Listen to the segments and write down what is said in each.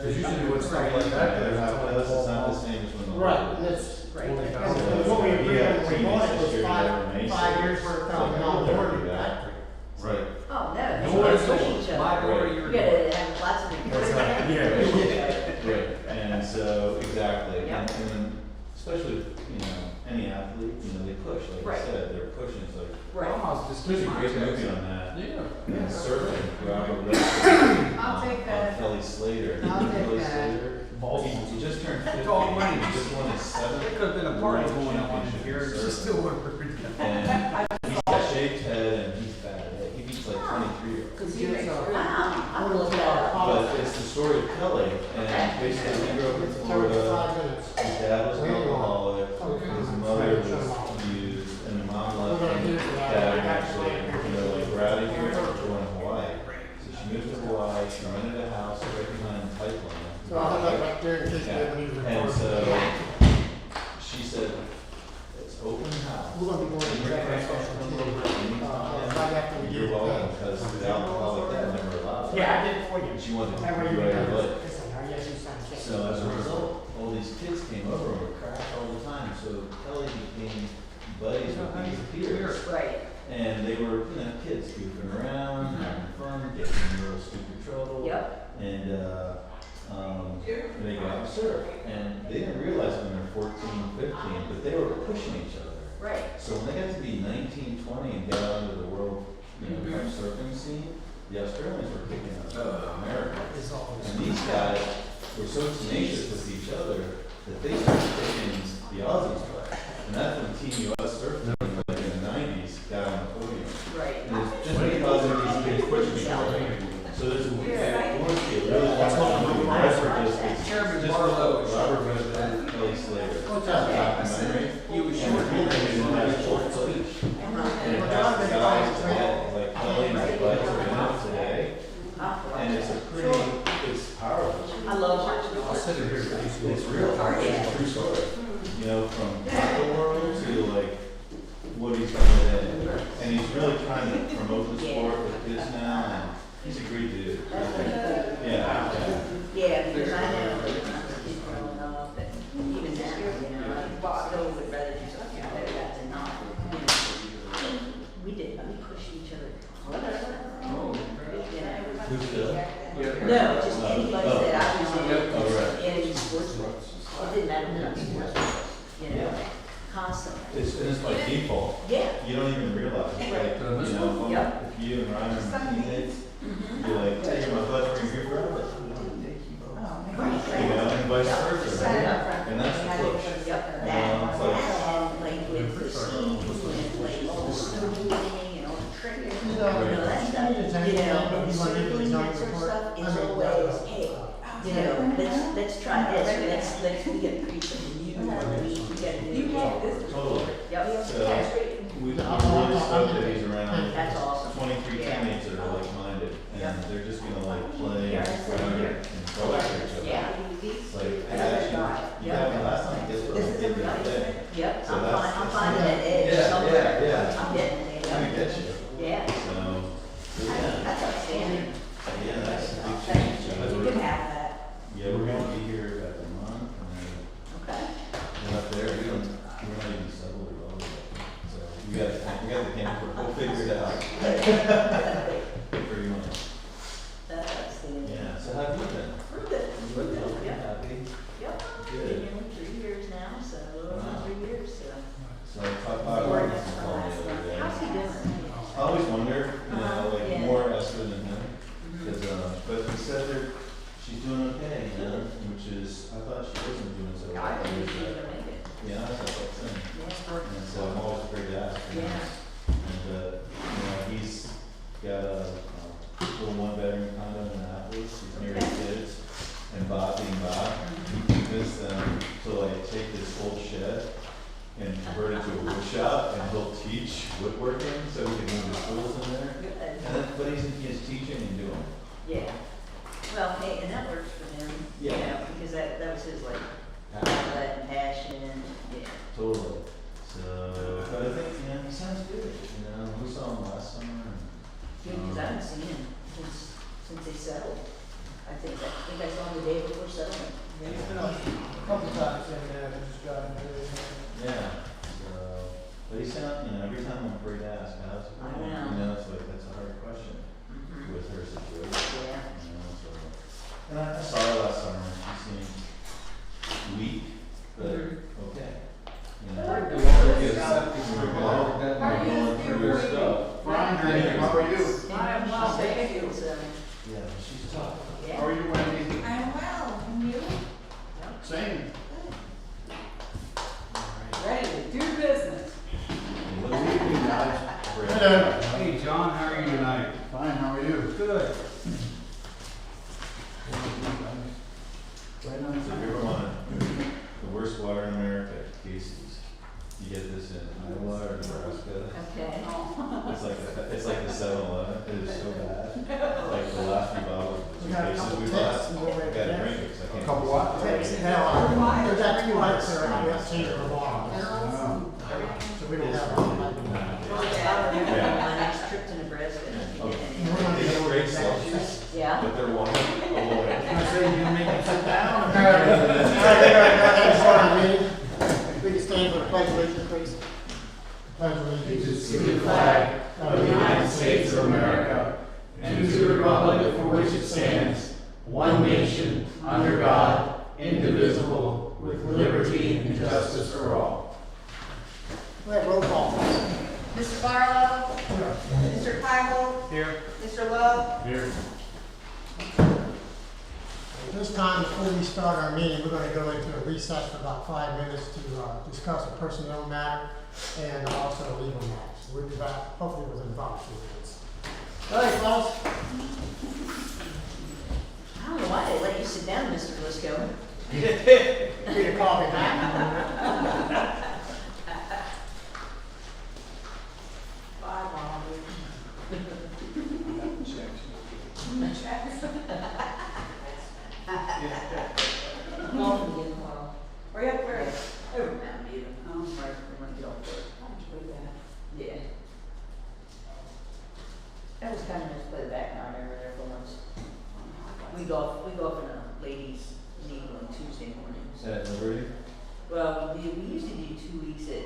Because usually with stuff like that, Their it's house, like it's not the same as when the. Right, that's, Right. what we agreed on when we bought it was 5 years for $1,000 door factory. Right. Oh, no, No you gotta one's push sold each my other. door, You your gotta have lots of encouragement. Yeah. Right, and so, exactly, Yeah. and then, especially, any athlete, they push, like Right. I said, they're pushing, it's like, Right. Almost just there's a keep great my movie checks. on that. Yeah. And surfing, Robert Redford. I'll take that. On Kelly Slater. I'll take Kelly that. Slater. He just turned 50. It's all money. He just won his 7th. There could have been a party world going on championship here, in it's just surfing. still working. And he's got a shaved head and he's fat. He beats like 23-year-olds. Cause you make, wow, I will look that up. But it's the story of Kelly, and basically he grew up in Florida. 5 minutes. His dad was an alcoholic, Okay. his mother was abused, and the mom left him. Dad actually, like, we're out of here, we're going to Hawaii. So she moved to Hawaii, she rented a house right behind Pipeline. So I'll have that back there in case they Yeah, ever need to and record. so she said, it's open house. We're gonna be going to check our social media. Right after we You're get it welcome, done. because the alcoholic dad never allowed it. Yeah, I did it for you. And she wanted to That way do you right can, away. listen, yes, you signed check. So as a result, all these kids came over and would crash all the time, so Kelly became buddies with these peers. Right, And they were, kids goofing around, having fun, getting in real stupid trouble. yep, And they got to surf. And they didn't realize when they were 14, 15, but they were pushing each other. right, So when they got to be 19, 20 and got out into the world, kind of surfing scene, the Australians were kicking up America. And these guys were so tenacious with each other that they started taking the Aussies play. And that's when Team US surfing like in the 90s got on the podium. right. And it's just because of these kids pushing each other. So there's a really Chairman just Barlow. Robert Redford, Kelly Slater. What's that? Documentary. He was And short. it's really in that short footage. And it has the guys that, like Kelly and his buddies are in it today. And it's it's powerful. I love watching I'll it. sit in here pretty soon. It's real, it's a true story. From the world to like what he's doing today. And he's really trying to promote the sport with kids now, and he's a great dude. That's pretty cool. Yeah. Yeah, because I know when I was a kid growing up, and even now, I still would rather do something like that than not. We pushed each other. Who's Phil? No, just anybody that I was Oh, right. in any sports, it didn't matter what sports, constantly. It's by default. Yeah. You don't even realize it. Like, Yep. if you and Ryan are teammates, you're like, hey, you're my bud, bring your brother. And vice versa. And that's the push. Yep, It's like, and like with the skiing and like all the snowboarding and all the tricking, that stuff, surfing, that sort of stuff is always, hey, let's try this, we gotta create something new, we gotta do this. totally. Yep, So, we're really stoked that he's around. that's awesome. 23 Yeah. teammates that are like-minded, Yeah. and they're just gonna like play Yeah. and throw at each other. Yeah. It's like, I actually, you got me last time, guess what I did the other day? Yep, So I'm that's- finding that edge Yeah, somewhere. yeah. I'm getting it, I'm gonna get you. Yeah, So, yeah, that's outstanding. yeah, that's a big Thank change. you. So You we're- can have that. Yeah, we're gonna be here about a month, and Okay. then up there, we're not even settled or all of it. So, we got the camper, we'll figure it out. Pretty much. That's outstanding. Yeah, so how have you been? We're good. We're good. You Yep. happy? Yep. Good. Been here 3 years now, so a little over 3 years, so. So I talked about Lord, it that's the my other last one. day. How's he doing? I always wonder, like Yeah. more Esther than him, Mhm. because, but he said that she's doing okay, which is, I thought she wasn't doing so well. I think he's gonna make it. Yeah, that's what I'm saying. Yeah. And so I'm always afraid to ask. Yeah. And, he's got a little one-bedroom condo in Annapolis, he's near his kids, and Bob being Bob, he convinced them to like take this old shed and convert it to a wood shop, and he'll teach woodworking, so we can move his tools in there. Good. And then, but he's teaching and doing. Yeah. Well, hey, and that works for him, Yeah. because that was his like outlet and passion, yeah. Totally. So, but I think, he sounds good, we saw him last summer. Yeah, because I haven't seen him since they settled. I think I saw him the day before And I saw her last summer, she seemed weak, but okay. You know, How are you? we're going through her stuff. Fine, honey, how are you? I am well, thank you. Yeah, she's tough. How are you, Wendy? I'm well, and you? Same. Ready to do business. Good evening, guys. Hello. Hey, John, how are you tonight? Fine, how are you? Good. Right on So if you ever want the worst water in America, Casey's. You get this in Iowa or Nebraska. Okay. It's like the 7-Eleven. It is so bad. Like the last few bottles, We two got a cases couple we texts bought. and we'll I write gotta it drink it 'cause I can't. Couple what? Text, now, there's that 2 lights there, we have to change the water. So we don't have. My next trip to Nebraska. Okay. They don't rate Celsius, Yeah. but they're warm. Oh, boy. I say you can make it sit down. All right. We can stand for the pledge of allegiance, please. Pledge of allegiance. To the flag of the United States of America and to the republic for which it stands, one nation, under God, indivisible, with liberty and justice for all. We have roll call. Mr. Barlow? Mr. Tyrell? Here. Mr. Love? Here. This time, before we start our meeting, we're gonna go into a recess for about 5 minutes to discuss a personnel matter and also legal matters. We'll be back hopefully within about 2 minutes. All right, fellas. I don't know why they let you sit down, Mr. Lisco. Get your coffee back. Bye, Bobby. Welcome again tomorrow. Where you at, where? Oh, Mountain View. Oh. Right, we're gonna get off work. How'd you do that? Yeah. That was kind of nice to play the background area there for once. We go off in a ladies' meeting on Tuesday mornings. Is that Liberty? Well, we usually do 2 weeks at,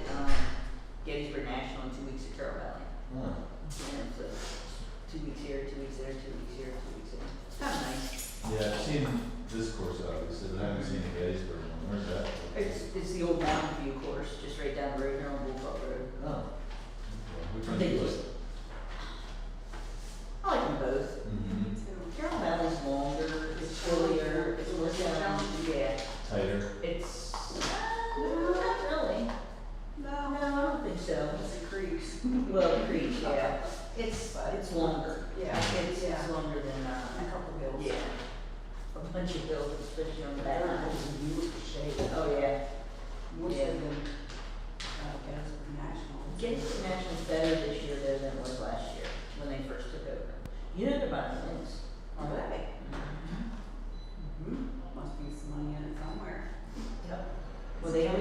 Gettysburg National and 2 weeks at Carroll Valley. Huh. And so 2 weeks here, 2 weeks there, 2 weeks here, 2 weeks there. It's kind of nice. Yeah, I've seen this course obviously, but I haven't seen the Gettysburg one. Where's that? It's the old Mountain View course, just right down the road here on Bullfrog Road. Oh. Which one do They you just, like? I like them both. Mm-hmm. Carroll Valley's longer, it's hillier, it's more challenging, yeah. Tighter. It's, not really. No, I don't think so. It's the creeks. Well, the creek, yeah. It's longer. Yeah. It's longer than, A couple hills. yeah. A bunch of hills, especially on the back. That was a beautiful shape. Oh, yeah. More so Yeah. than, Gettysburg National. Gettysburg National's better this year though than it was last year, when they first took over. You know they're buying links. Are they? Must be some money in it somewhere. Yep. Well, they own,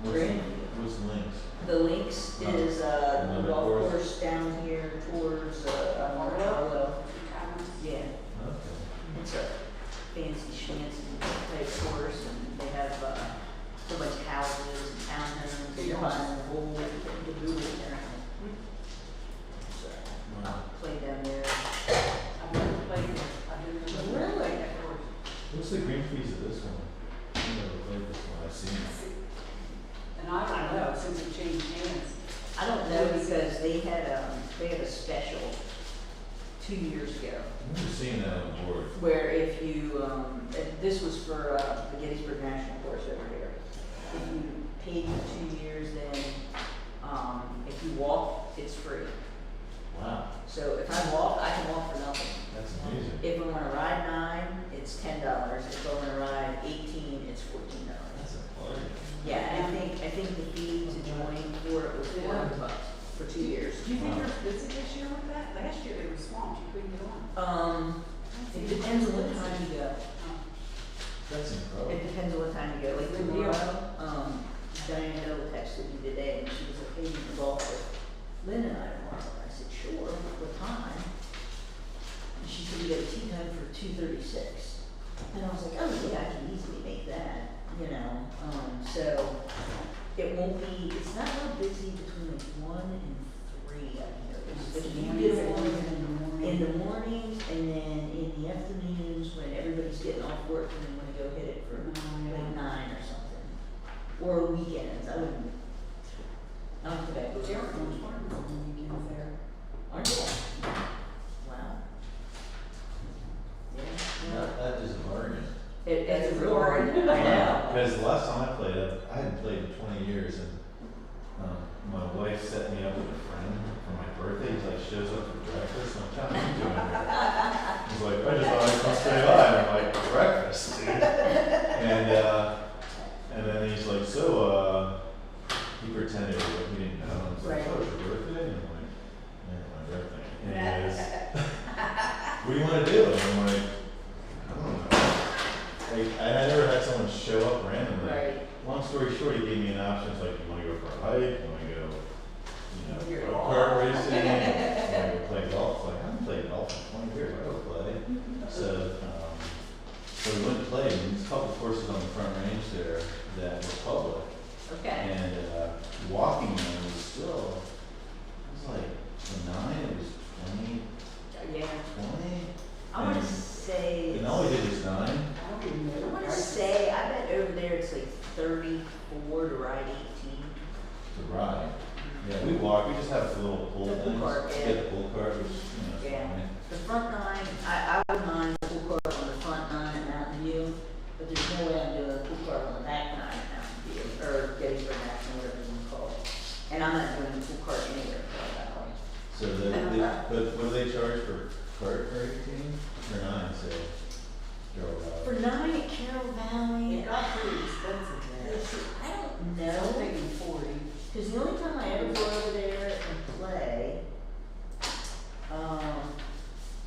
Grand. What's links? The links is, the Another golf course? course down here towards, Marlow. Yeah. Okay. It's a fancy schmancy type course and they have, so much houses and townhomes, and you're buying the whole, the boot and everything. So, Wow. play down there. I've never played it. I've never Really? played that course. What's the green fees of this one? I've never played this one, I've seen it. And I don't know, since it changed hands. I don't know because they had a special 2 years ago I've never seen that on the board. where if you, this was for, the Gettysburg National course over here. If you paid for 2 years, then, if you walk, it's free. Wow, So if I walk, I can walk for nothing. that's amazing. If I wanna ride 9, it's $10. If I wanna ride 18, it's $14. That's a party. Yeah, and I think the fee to join for it was $400 for 2 years. Do you think you're busy this year with that? Last year they were swamped, you couldn't get on. It depends on what time you go. That's incredible. It depends on what time you go. Like tomorrow, Diane Hill texted me today and she was like, hey, you can golf with Lynn and I tomorrow. I said, sure, what time? And she said, we got a tee time for 2:36. And I was like, oh yeah, I can easily make that, you know. So it won't be, it's not real busy between like 1 and 3, I noticed. But if you get on, in the mornings, and then in the afternoons when everybody's getting off work and they wanna go hit it for like 9 or something. Or weekends, I wouldn't. Not today. Jared wants farms on the weekends there. Aren't you? Wow. Yeah. well, That is a bargain. It's a real bargain, I know. Because the last time I played, I hadn't played in 20 years, and my wife set me up with a friend for my birthday. He like shows up for breakfast, and I'm like, "What are you doing here?" He's like, "I just thought I'd come stay by." And I'm like, "Breakfast, dude." And then he's like, "So, he pretended like he didn't know. And he's like, Right. "Oh, it's your birthday?" And I'm like, "Yeah, it's my birthday." And he goes, "What do you want to do?" And I'm like, "I don't know." Like, I never had someone show up randomly. Right. Long story short, he gave me an option. It's like, you want to go for a hike? You want to go, You're go all- kart racing? You want to go play golf? It's like, I haven't played golf in 20 years. I go play. So we went to play. And there's a couple of courses on the Front Range there that were public. Okay. And walking them was still, it was like, for 9, it was 20, Yeah. 20. I wanna say. And all we did was 9. I don't even know. I wanna say, I bet over there it's like 34 to ride 18. To ride. Yeah, we walk, we just have the little pull The pull things. cart, yeah. Get the pull cart, which, is Yeah. fine. The front 9, I would mind the pool cart on the front 9 at Mountain View, but there's no way I'm doing a pool cart on the back 9 at Mountain View, or Gettysburg National, whatever you wanna call it. And I'm not doing a pool cart anywhere for that way. So but what do they charge for cart for 18? Or 9, say? For 9 at Carroll Valley, It got pretty expensive there. I don't I was know, thinking 40. cause the only time I ever go over there and play,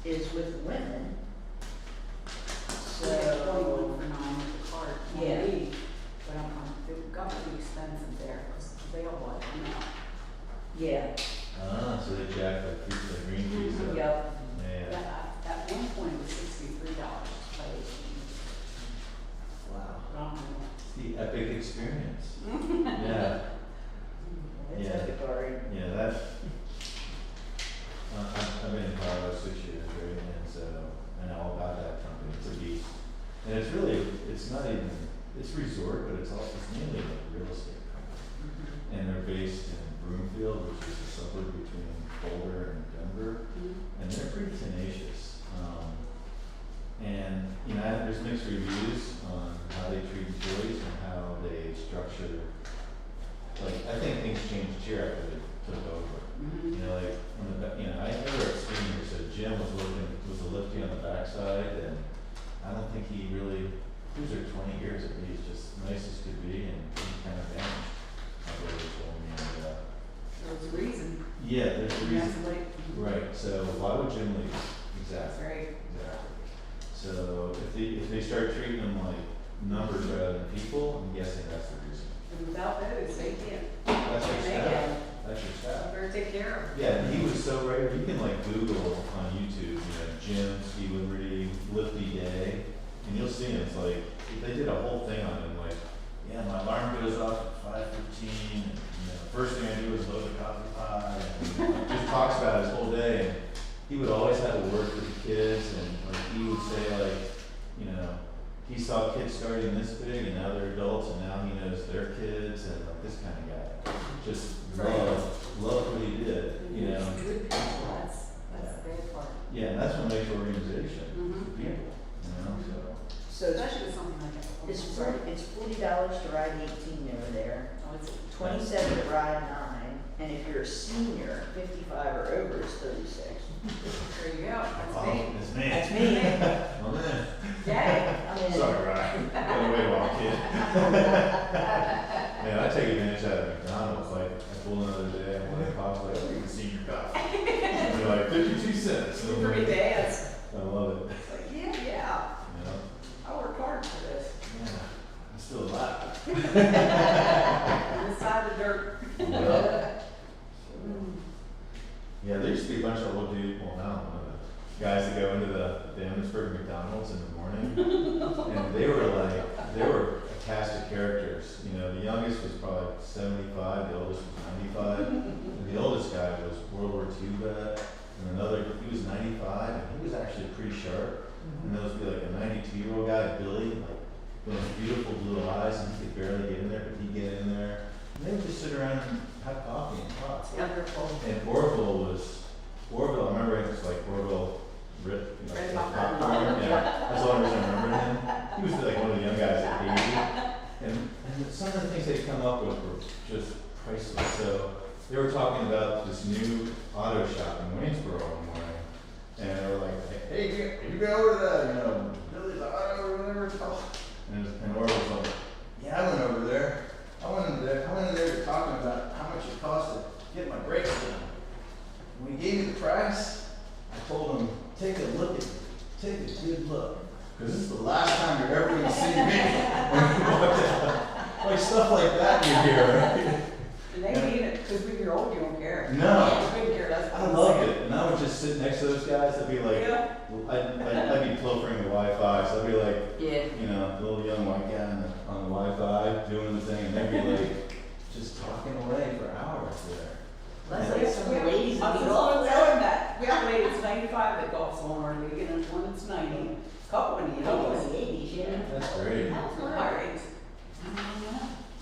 is with women. So, 21 So, for 9 with the cart. Yeah. But it got pretty expensive there, cause they all bought it now. yeah, So they jack the green fees up. yep. Yeah. At one point it was $63 to play 18. Wow. But I don't know. It's the epic experience. Yeah. It's Yeah. a good card. Yeah, that's, I've been in Colorado 6 years, right, and so I know all about that company. It's a beast. And it's really, it's not even, it's resort, but it's also, it's mainly like a real estate company. And they're based in Broomfield, which is a suburb between Boulder and Denver, and they're pretty tenacious. And, there's mixed reviews on how they treat employees and how they structure, like, I think things changed here after they took over. Like, on the, I remember at Senior, so Jim was a lifty on the backside, and I don't think he really, he was there 20 years at least, just nice as could be, and he kind of vanished. My brother told me, and, There was a reason. yeah, there's a reason. That's like, Right, so why would Jim leave? that's Exactly. right. Exactly. So if they start treating them like numbers rather than people, I'm guessing that's the reason. And without those, they can't. That's your They staff. can. That's your staff. Better take care of. Yeah, and he was so right. You can like Google on YouTube, Jim Ski Liberty Lifty Day, and you'll see him. It's like they did a whole thing on him. Like, yeah, my alarm goes off at 5:15, and first thing I do is load a coffee pie. And just talks about his whole day. And he would always have to work with the kids, and like he would say like, he saw kids starting this big, and now they're adults, and now he knows their kids, and like this kind of guy. Just loved what he did, It's good people, that's the bad part. Yeah, and that's what makes organization, Mhm. people, So Especially with something like that. it's $40 to ride 18 over there, Oh, it's 27 to ride 9, and if you're a senior, 55 or over is 36. There you go, so. that's me. It's me. That's me. Oh, man. Yay. I mean, Sorry, Ryan. Got away walk, kid. Man, I take advantage out of McDonald's, like, I pulled another day, I'm like, cops like, you can see your coffee. And they're like, 52 cents. And I'm Pretty like, dance. I love it, It's like, yeah, I worked hard for this. Yeah, I'm still alive. On this side of the dirt. Yeah, there used to be a bunch of old dudes, well, now, guys that go into the Emmitsburg McDonald's in the morning, and they were a cast of characters. The youngest was probably 75, the oldest was 95, and the oldest guy was World War II vet, and another, he was 95, and he was actually pretty sharp. And there was be like a 92-year-old guy, Billy, like with those beautiful blue eyes, and he could barely get in there, but he'd get in there. And they would just sit around and have coffee and talk. Wonderful. And Orville, I remember it was like Orville Rip, you know, Red like popcorn. popcorn, yeah. That's the only reason I remember him. He was like one of the young guys at 80. And some of the things they come up with were just priceless. So they were talking about this new auto shop in Waynesboro one morning. And they were like, hey, you been over to that, you know, Billy's Auto or whatever it's called? And Orville's like, yeah, I went over there. I went in there talking about how much it cost to get my brakes done. When he gave me the price, I told him, take a good look. Because this is the last time you're ever going to see me. Like stuff like that you hear, right? And they mean it, because when you're old, you don't care. No. You couldn't care, that's what I I'm loved saying. it. And I would just sit next to those guys. I'd be like, Yeah. I'd be pilfering the Wi-Fi. So I'd be like, Yeah. you know, the little young white guy on the Wi-Fi doing the thing. And they'd be like, just talking away for hours there. That's Yeah. like some of the ladies I that was we just all gonna tell him that. We have a lady that's 95 that golfs on our league, and one that's 90, couple in the couple in 80s. the 80s, yeah. That's great. That's All nice. right.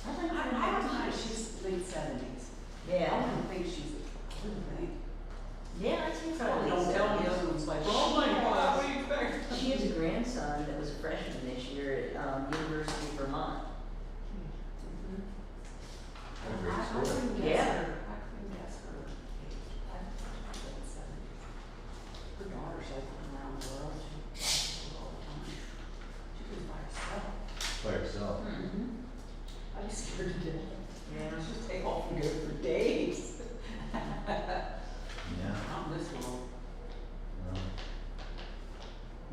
I don't know, she's late 70s. I Yeah. don't think she's, I wouldn't think. Yeah, I think so. Don't tell the other ones like, oh my God, what do you expect? She has a grandson that was a freshman this year at University of Vermont. What a great I story. couldn't guess Yeah. her. I couldn't guess her age. I'm late 70s. Her daughter's like around the world. She travels all the time. She goes by herself. By yourself. Mm-hmm. I'd be scared to death. Yeah. She'd take off and go for days. Yeah. Not in this world.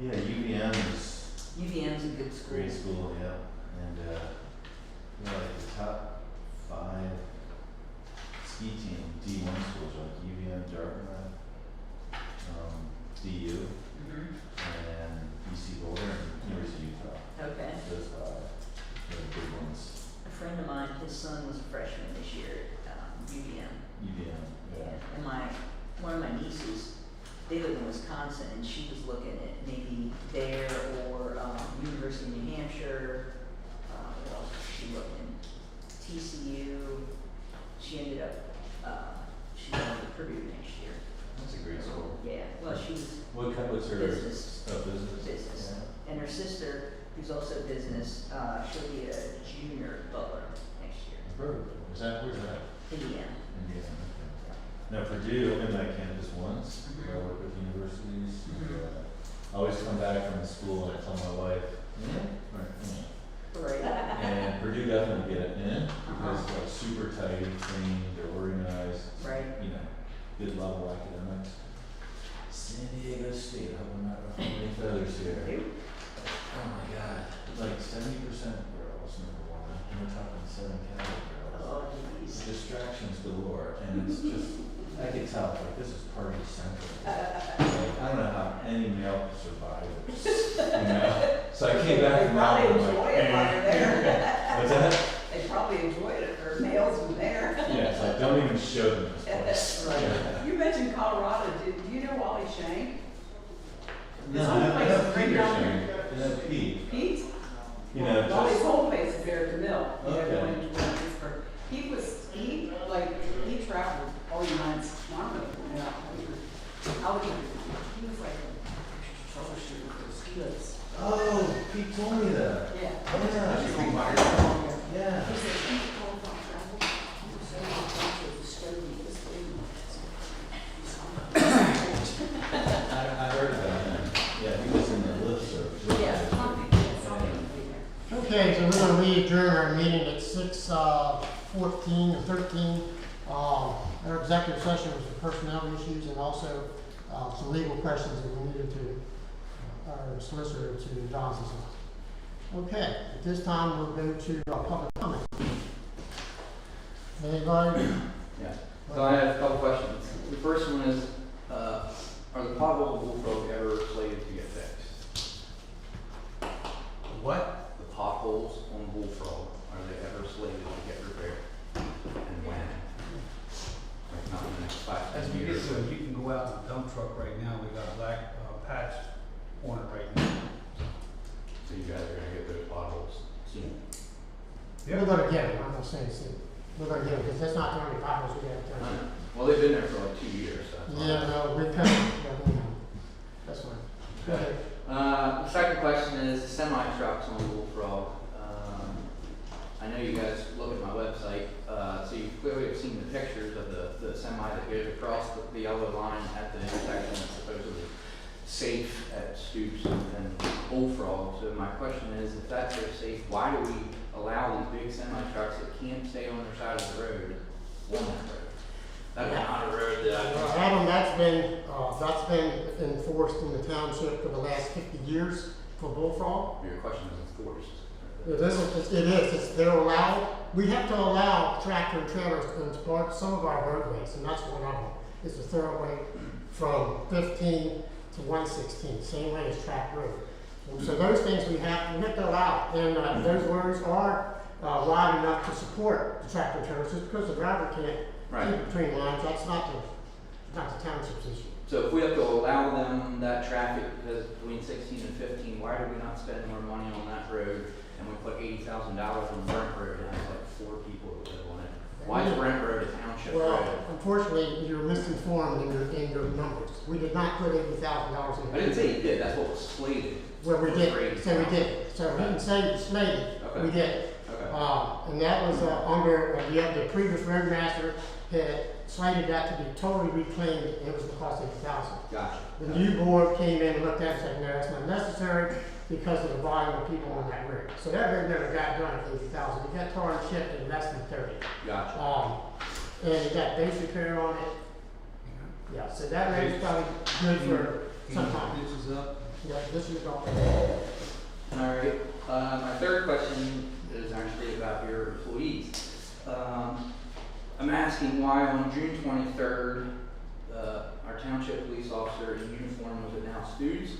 Yeah, UVM is UVM's a good a school. great school, yeah. And, you know, like the top 5 ski team D1 schools are like UVM, Dartmouth, DU, Mm-hmm. and UC Boulder, and University of Utah. Okay. Those 5 are the big ones. A friend of mine, his son was a freshman this year at UVM. UVM, yeah. And one of my nieces, they live in Wisconsin, and she was looking at maybe there or University of New Hampshire. What else was she looking? TCU. She ended up, she went to Purdue next year. That's a great school. Yeah, well, she was What's her? business. Oh, business? Business. Yeah. And her sister, who's also business, she'll be a junior at Butler next year. I've heard of it. Where's that? Indiana. Indiana, okay. Now Purdue, I've been to that campus once, Mhm. where I work with universities. Mhm. I always come back from the school and I tell my wife, or, Right. and Purdue definitely get it in, because they're super tight, clean, they're organized. Right. You know, good level academics. San Diego State, I hope I'm not ruffling any feathers here. Oh my God, like 70% girls, number 1, and we're talking 7 Catholic girls. Oh, geez. Distractions galore, and it's just, I could tell, like, this is party central. Like, I don't know how any male could survive this, you know? So I came back from that, They and probably I'm like, enjoy it while they're there. what's that? They probably enjoyed it, or males were there. Yeah, it's like, don't even show them this place. Right. Yeah. You mentioned Colorado, do you know Wally Shank? No, His I home know place is right Peter down Shank, there. I know Pete, Pete? you know, Wally's just, home place is there at the mill. You know, Okay. going to Pittsburgh. He traveled all the United States, I don't know, he was like a troubleshooter for the ski lifts. oh, Pete told me that. Yeah. Yeah. He's from Ireland. Yeah. He said, he told about travel, he was saying he was the study this I heard about him. Yeah, he was in the listserv. Yeah. Okay, so we're gonna re-adjourn our meeting at 6:14 or 13. Our executive session was for personnel issues and also some legal questions that we needed to, our solicitor to Johnson. Okay, at this time we'll go to public comment. Anybody? Yeah, so I have a couple questions. The first one is, are the potholes in Bullfrog ever slated to get fixed? What? The potholes on Bullfrog, are they ever slated to get repaired? And when? Like not in the next 5 As we get years? to it, you can go out and dump truck right now, we got a black patch on it right now. So you guys are gonna get those potholes soon? We're gonna get them, I'm not saying soon. We're gonna get them, because that's not the only potholes we have to turn. Well, they've been there for like 2 years, so. that's Yeah, no, we're coming, yeah, we know. That's fine. Go ahead. The second question is semi trucks on Bullfrog. I know you guys look at my website, so you clearly have seen the pictures of the semi that goes across the yellow line at the intersection that's supposedly safe at Stoops and Bullfrog. So my question is, if that's so safe, why do we allow these big semi trucks that can't stay on their side of the road on that road? That's not a road that I. Adam, that's been enforced in the township for the last 50 years for bullfrog. Your question is enforced. It is, they're allowed, we have to allow tractor and trailers to part some of our roadways, and that's one of them. It's a thoroughway from 15 to 116, same way as track road. And so those things we have to allow, and those roads are wide enough to support the tractor and trailers, just because the driver can't keep between lines, that's not the township's issue. So if we have to allow them that traffic because between 16 and 15, why do we not spend more money on that road and we put $80,000 on Brent Road and have like 4 people who live on it? Why is Brent Road a township road? Well, unfortunately, you're misinformed in your numbers. We did not put $80,000 in it. I didn't say you did, that's what was slated. Well, we did, so we did. So we didn't say it's slated, Okay. we did. Okay. And that was under, the previous roadmaster had slated that to be totally reclaimed, and it was gonna cost $80,000. Gotcha. The new board came in and looked at it and said, no, that's not necessary because of the volume of people on that road. So that road never got done at $80,000. It got tar and chipped in less than 30. Gotcha. And it got base repair on it. Yeah, so that road's probably good for some time. This is up. Yeah, this is all. All right. My third question is actually about your employees. I'm asking why on June 23rd, our township police officer in uniform was at now Stoops,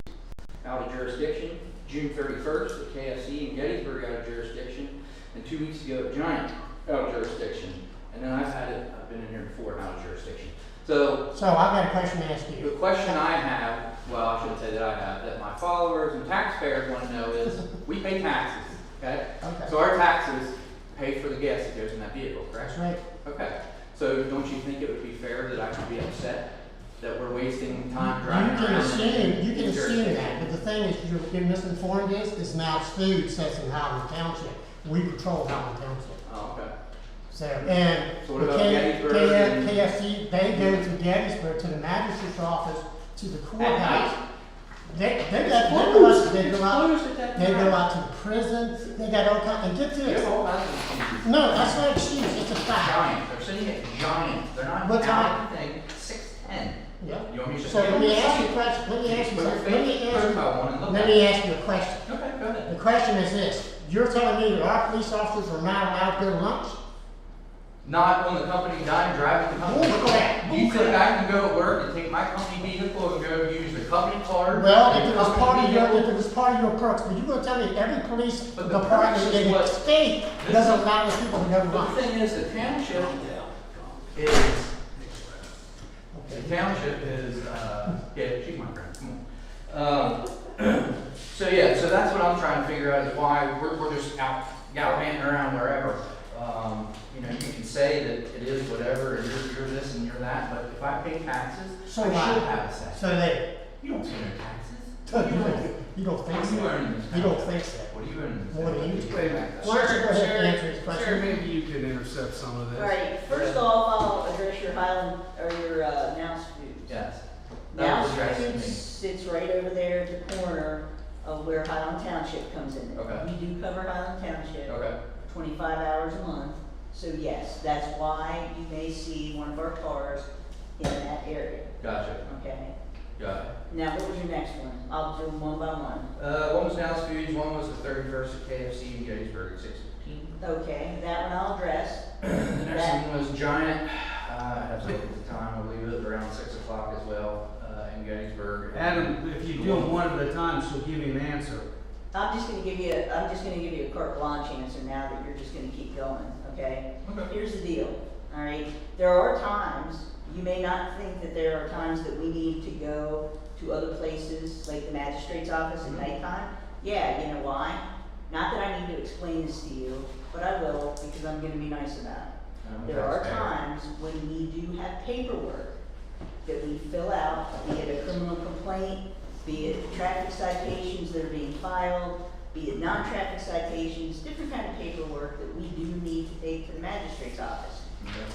out of jurisdiction. June 31st at KFC in Gettysburg, out of jurisdiction. And 2 weeks ago at Giant, out of jurisdiction. And then I've been in here before, out of jurisdiction. So So I've got a question to ask the you. question I have, well, I shouldn't say that I have, that my followers and taxpayers want to know is, we pay taxes, okay? Okay. So our taxes pay for the gas that goes in that vehicle, correct? That's right. Okay. So don't you think it would be fair that I should be upset that we're wasting time driving You can around? assume in jurisdiction? that, but the thing is, you're misinformed is now Stoops sits in Howland Township. We patrol Howland Township. Oh, okay. So, and So what about Gettysburg and- KFC, they go to Gettysburg, to the magistrate's office, to the courthouse. They go out to the prison, they got all kinds, and get this. They're all out of the No, that's not an excuse, it's a fact. Giant. They're sitting at Giant. They're not What time? out anything. 6:10. Yeah. You want me to So let me ask you a question, let me ask you Put your something, let me face ask profile on and you, look let at me it. ask you a question. Okay, go ahead. The question is this, you're telling me that our police officers are not allowed to go to lunch? Not on the company dime, driving the company. Bullcrap. You think I can go to work and take my company vehicle and go use the company card? Well, and if it was company part of your, vehicle? if it was part of your perks, but you're gonna tell me every police But the department perks is in the what- state doesn't allow the people to go to But lunch? the thing is, the township is, yeah, she's my friend, come on. So yeah, so that's what I'm trying to figure out is why we're just out gallivanting around wherever. You know, you can say that it is whatever, and you're this and you're that, but if I pay taxes, So I should what? have a say. So they, You don't pay no taxes. you don't think What are you so? earning this You don't town? think so? What are you earning this More town? than you do. Wait a minute. Why don't you go ahead and Sherry, answer his question? Sherry, maybe you can intercept some of this. All right, first off, I'll address your Highland, or your, now Stoops. Yes. Now That was addressed to Stoops me. sits right over there at the corner of where Highland Township comes in. Okay. We do cover Highland Township. Okay. 25 hours a month. So yes, that's why you may see one of our cars in that area, Gotcha. okay? Got it. Now, what was your next one? I'll do them one by one. One was Dallas Foods, one was the 31st at KFC in Gettysburg at 6:15. Okay, that one I'll address. The next one was Giant, I have to look at the time, I believe it was around 6 o'clock as well, in Gettysburg. Adam, if you do them one at a time, she'll give you an answer. I'm just gonna give you a carte blanche answer now that you're just gonna keep going, okay? Okay. Here's the deal. all right? There are times, you may not think that there are times that we need to go to other places, like the magistrate's office at nighttime. Yeah, you know why? Not that I need to explain this to you, but I will, because I'm gonna be nice about it. There are times when we do have paperwork that we fill out, be it a criminal complaint, be it traffic citations that are being filed, be it non-traffic citations, different kind of paperwork that we do need to take to the magistrate's office.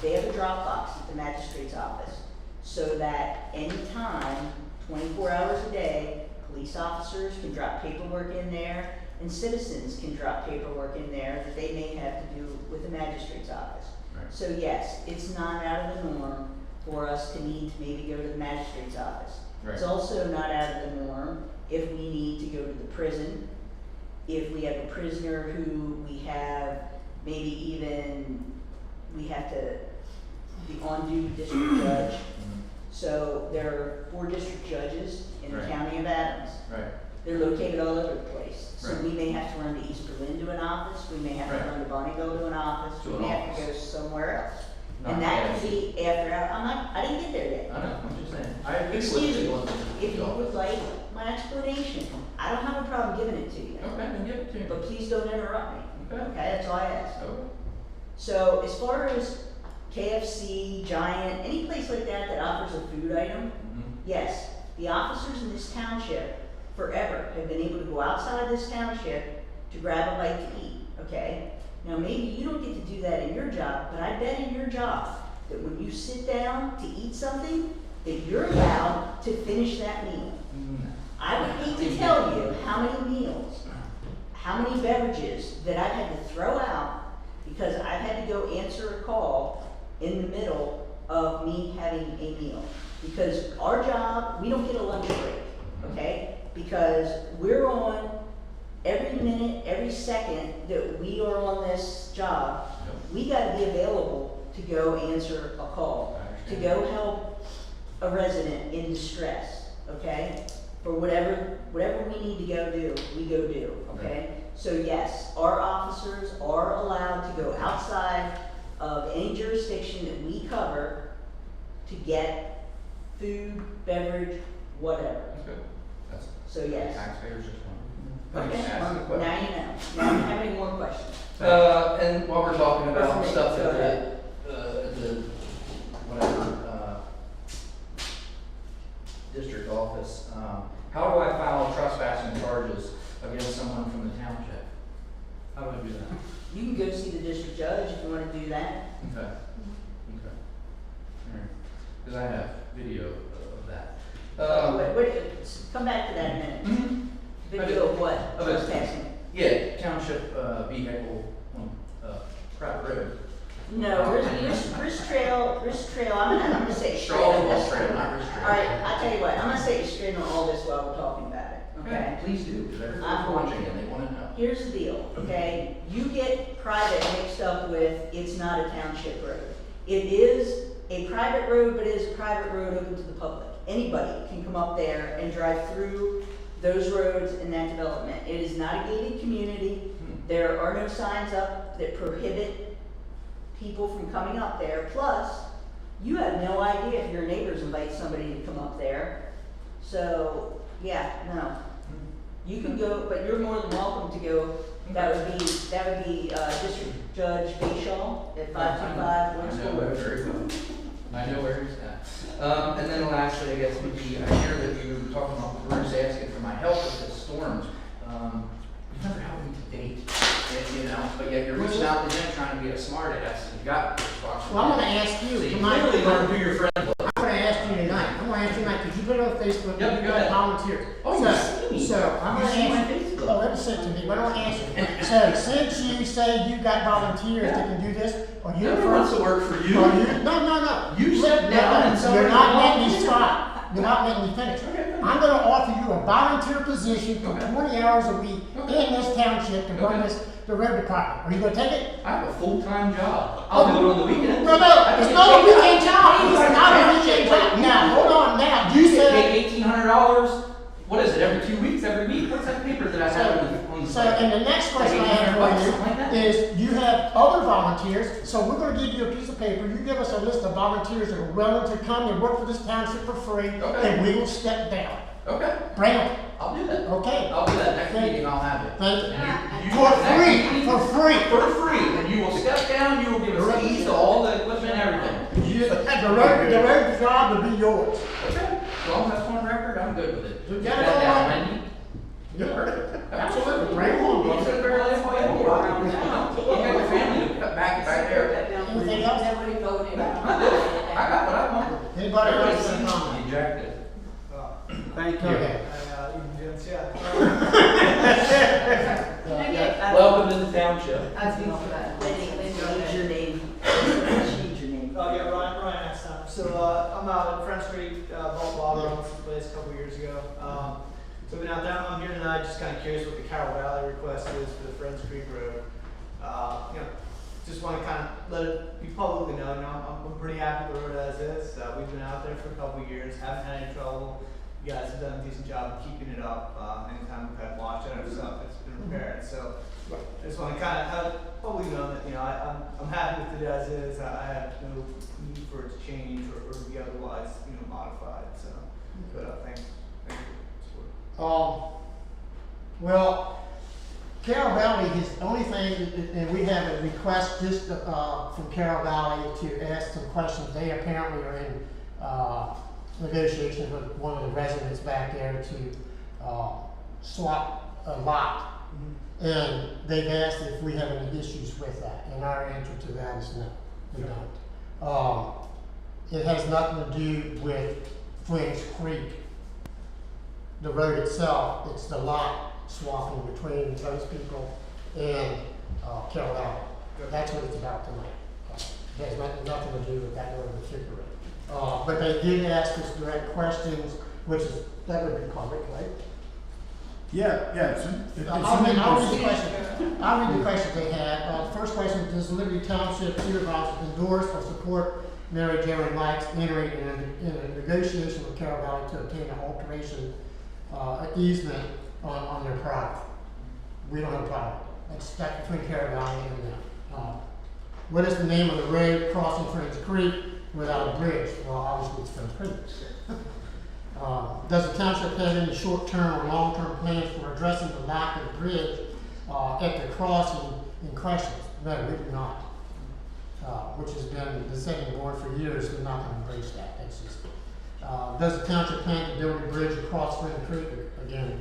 They have a Dropbox at the magistrate's office, so that anytime, 24 hours a day, police officers can drop paperwork in there, and citizens can drop paperwork in there that they may have to do with the magistrate's office. Right. So yes, it's not out of the norm for us to need to maybe go to the magistrate's office. It's Right. also not out of the norm if we need to go to the prison, if we have a prisoner who we have, maybe even, we have to, the on-duty district judge. So there are 4 district judges in the Right. county of Adams. Right. They're located all over the place. So Right. we may have to run to East Berlin to an office, we may have to Right. run to Bonneville to an office, To we an may have to go office. somewhere else. Not And that bad. can be after, I didn't get there yet. I know, I'm just saying. I agree with Excuse you. me, if you would like my explanation, I don't have a problem giving it to you. Okay, then give it to me. But please don't interrupt me, Okay. okay, that's all I ask. Okay. So as far as KFC, Giant, any place like that that offers a food item, yes, the officers in this township forever have been able to go outside this township to grab a bite to eat, okay? Now, maybe you don't get to do that in your job, but I bet in your job that when you sit down to eat something, that you're allowed to finish that meal. I would hate to tell you how many meals, how many beverages that I've had to throw out because I've had to go answer a call in the middle of me having a meal. Because our job, we don't get a lunch break, okay? Because we're on every minute, every second that we are on this job, we gotta be available to go answer a call, to go help a resident in distress, okay? For whatever we need to go do, we go do, okay? So yes, our officers are allowed to go outside of any jurisdiction that we cover to get food, beverage, whatever. Okay. That's So yes. taxpayers just want. Okay, Ask the now question. you know. Now, do you have any more questions? And while we're talking about Go stuff ahead. at the whatever, district office, how do I file trespassing charges against someone from the township? How do I do that? You can go see the district judge if you wanna do that. Okay. Okay. Alright, cause I have video of that. Come back to that in a minute. Mhm. Video of what? Of it. Trespassing. Yeah, township, vehicle on, private road. No, wrist trail, I'm gonna say it straight Straw on this. trail, not wrist trail. Alright, I'll tell you what, I'm gonna say it straight on all this while we're talking about it, okay? Please do, cause everyone's I'm going watching to. and they wanna know. Here's the deal, okay? You get private mixed up with, it's not a township road. It is a private road, but it is a private road open to the public. Anybody can come up there and drive through those roads in that development. It is not a gated community. There are no signs up that prohibit people from coming up there. Plus, you have no idea if your neighbors invite somebody to come up there. So, yeah, no. You can go, but you're more than welcome to go. That would be District Judge Bayshaw at 525 I West know where, Road. very well. I know where he's at. And then lastly, I guess would be, I hear that you were talking about Bruce asking for my help with the storms. You've never helped me to date, you know, but yet you're reaching out to him trying to be a smart ass. You got this box. Well, I'm gonna ask you, So you tonight- clearly learned who your friend was. I'm gonna ask you tonight, could you put it on Facebook? Yep, You go ahead. volunteer. Oh, you see me. So, I'm You gonna see my ask you, Facebook. oh, let me say it to me, but I want to answer. So, since you say you got volunteers that can do this, are you the Whoever wants first? to work for you. Are you? No. You sit down and tell You're me not to letting me volunteer. stop. You're not letting me finish. Okay, fine. I'm gonna offer you a volunteer position for Okay. 20 hours a week Okay. in this township to run Okay. the road department. Are you gonna take it? I have a full-time job. I'll do it on the weekends. No, I it's get not a paid- weekend job. Hey, It's you're not a township, weekend like, job. Now, hold on now. You You get said, paid $1,800. What is it? Every 2 weeks? Every week? What's that paper that I have on the so, site? and the next question I have for something like that? is you have other volunteers, so we're gonna give you a piece of paper, you give us a list of volunteers that are willing to come and work for this township for free, Okay. and we will step down. Okay, Bring them, I'll do that. okay? I'll do that. Next Thank meeting, you. I'll have it. Thank you. And you For next free, meeting, for free. For free, and you will step down, you will give us keys to all the equipment and everything. The road job will be yours. Okay, as long as that's on record, I'm good with it. You Get got it that all down, right. Wendy. You're perfect. Absolutely. Bring 'em on, You brother. said very last way, you got your family to cut back there. Anything else? Nobody voted. I got what I want. Anybody Everybody else sees have a comment? you ejected. Thank Go you. ahead. Welcome to the township. Wendy, what's your name? Change your name. Oh, yeah, Ryan Eckstein. So, I'm out at Front Street, bought log runs this place a couple years ago. So I've been out there, I'm here tonight, just kinda curious what the Carroll Valley request is for the Friends Creek Road. Just wanna kinda let it be publicly known, I'm pretty happy with the road as is. We've been out there for a couple of years, haven't had any trouble. You guys have done a decent job of keeping it up. Anytime we've had watch on it or stuff, it's been repaired. So I just want to kind of have publicly known that, I'm happy with it as is. I have no need for it to change or be otherwise, modified. So, but thanks for your support. Well, Carroll Valley is the only thing, and we have a request just from Carroll Valley to ask some questions. They apparently are in negotiations with one of the residents back there to swap a lot. And they've asked if we have any issues with that, and our answer to that is no, we don't. It has nothing to do with Friends Creek, the road itself, it's the lot swapping between those people and Carroll Valley. That's what it's about tonight. It has nothing to do with that road in particular. But they did ask us direct questions, that would be public, right? Yeah, I'll read the questions they had. First question, does Liberty Township Supervisor endorse or support Mary Jo and Mike's entering in a negotiation with Carroll Valley to obtain an alteration, easement on their property? We don't have a problem. That's between Carroll Valley and them. What is the name of the road crossing Friends Creek without a bridge? Well, obviously it's Friends Creek. Does the township have any short-term or long-term plans for addressing the lack of bridge at the crossing in question? No, we do not. Which has been the setting board for years. We're not going to embrace that. That's just. Does the township plan to build a bridge across Friends Creek? Again,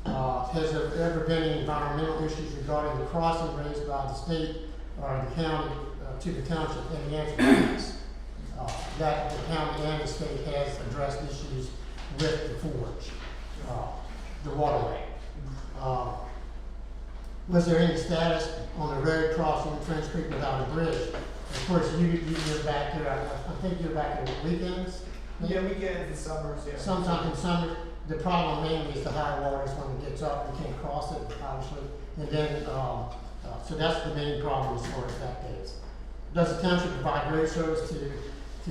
no. Has there ever been any environmental issues regarding the crossing raised by the state or the county to the township? And the answer is yes. That the county and the state has addressed issues with the forge, the waterway. Was there any status on the road crossing Friends Creek without a bridge? Of course, you're back here, I think you're back in the weekends? Yeah, weekends and summers, yeah. Sometime in summer. The problem mainly is the high waters when it gets up, you can't cross it, obviously. And then, so that's the main problem as far as that goes. Does the township provide road service to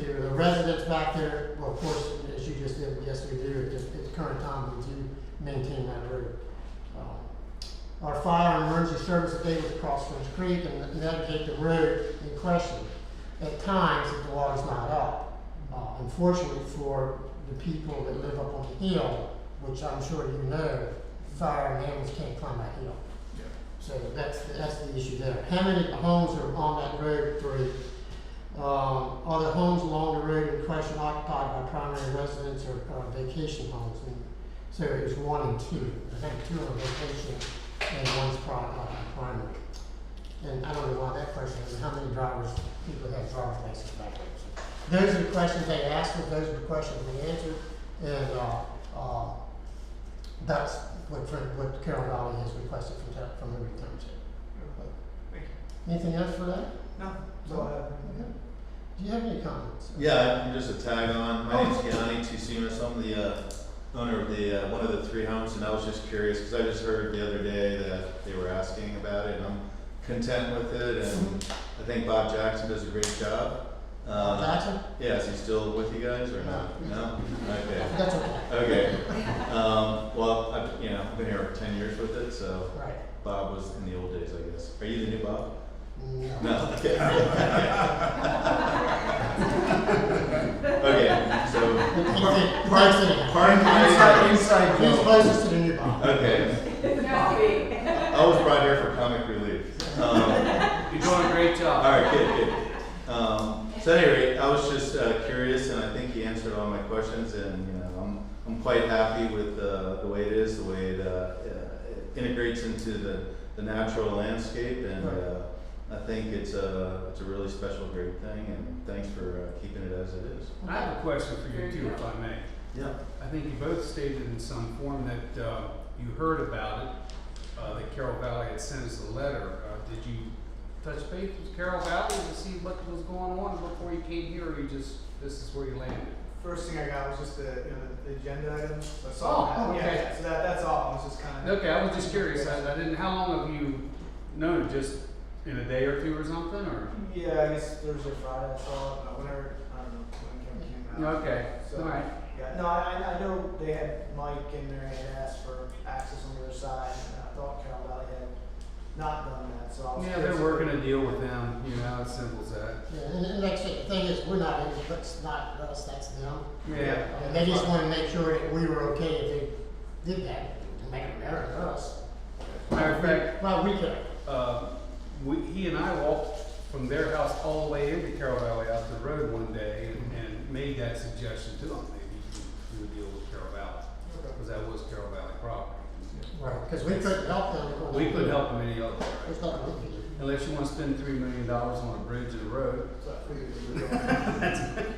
the residents back there? Well, of course, as you just did, yes, we do. At the current time, we do maintain that road. Our fire and emergency services able to cross Friends Creek and navigate the road in question at times if the water's not up. Unfortunately for the people that live up on the hill, which I'm sure you know, fire and ambulance can't climb that hill. Yeah. So that's the issue there. How many homes are on that road through? Are the homes along the road in question occupied by primary residents or vacation homes? And so it was 1 and 2. I think 2 are vacation and 1's primary. And I don't know why that question is, how many people have driver's licenses back there. So those are the questions they asked us, those are the questions we answered, and that's what Carroll Valley has requested from Liberty Township. Thank you. Anything else for that? No, that's all I have. Okay. Do you have any comments? Yeah, just a tag on. My name's Yanni Tisimas. I'm the owner of one of the 3 homes, and I was just curious because I just heard the other day that they were asking about it, and I'm content with it, and I think Bob Jackson does a great job. Jackson? Yeah, is he still with you guys or not? No? Okay. That's okay. Okay. Well, I've been here 10 years with it, so Right. Bob was in the old days, I guess. Are you the new Bob? No. No, okay. Okay, so, pardon my, Inside He's closest to the new Bob. okay, I was brought here for comic relief. You're doing a great job. All right, good. So at any rate, I was just curious, and I think he answered all my questions, and I'm quite happy with the way it is, the way it integrates into the natural landscape, and I think it's a really special, great thing, and thanks for keeping it as it is. I have a question for you too, if I may. Yeah. I think you both stated in some form that you heard about it, that Carroll Valley had sent us a letter. Did you touch base with Carroll Valley to see what was going on before you came here, or this is where you landed? First thing I got was just the agenda items. So I saw Oh, that. okay. Yeah, so that's all. I was just kind of. Okay, I was just curious. I didn't. How long have you known it? Just in a day or two or something, or? Yeah, I guess Thursday, Friday. I saw it. Whenever I don't know when Kim came out. Okay. So, All right. Yeah, no, I know they had Mike and Mary had asked for access on the other side, and I thought Carroll Valley had not done that. So I was. Yeah, they're working a deal with them. As simple as that. Yeah, and like I said, the thing is, we're not in, it's not us, that's them. Yeah. And they just want to make sure that we were okay if they did that, to make it better than us. Matter of fact, Well, we could. he and I walked from their house all the way into Carroll Valley out the road one day and made that suggestion to them. Maybe you could do a deal with Carroll Valley, because that was Carroll Valley property. Right, because we couldn't help them. because We couldn't help them any other way. There's nothing we could do. Unless you want to spend $3 million on a bridge and a road. So I figured we were going.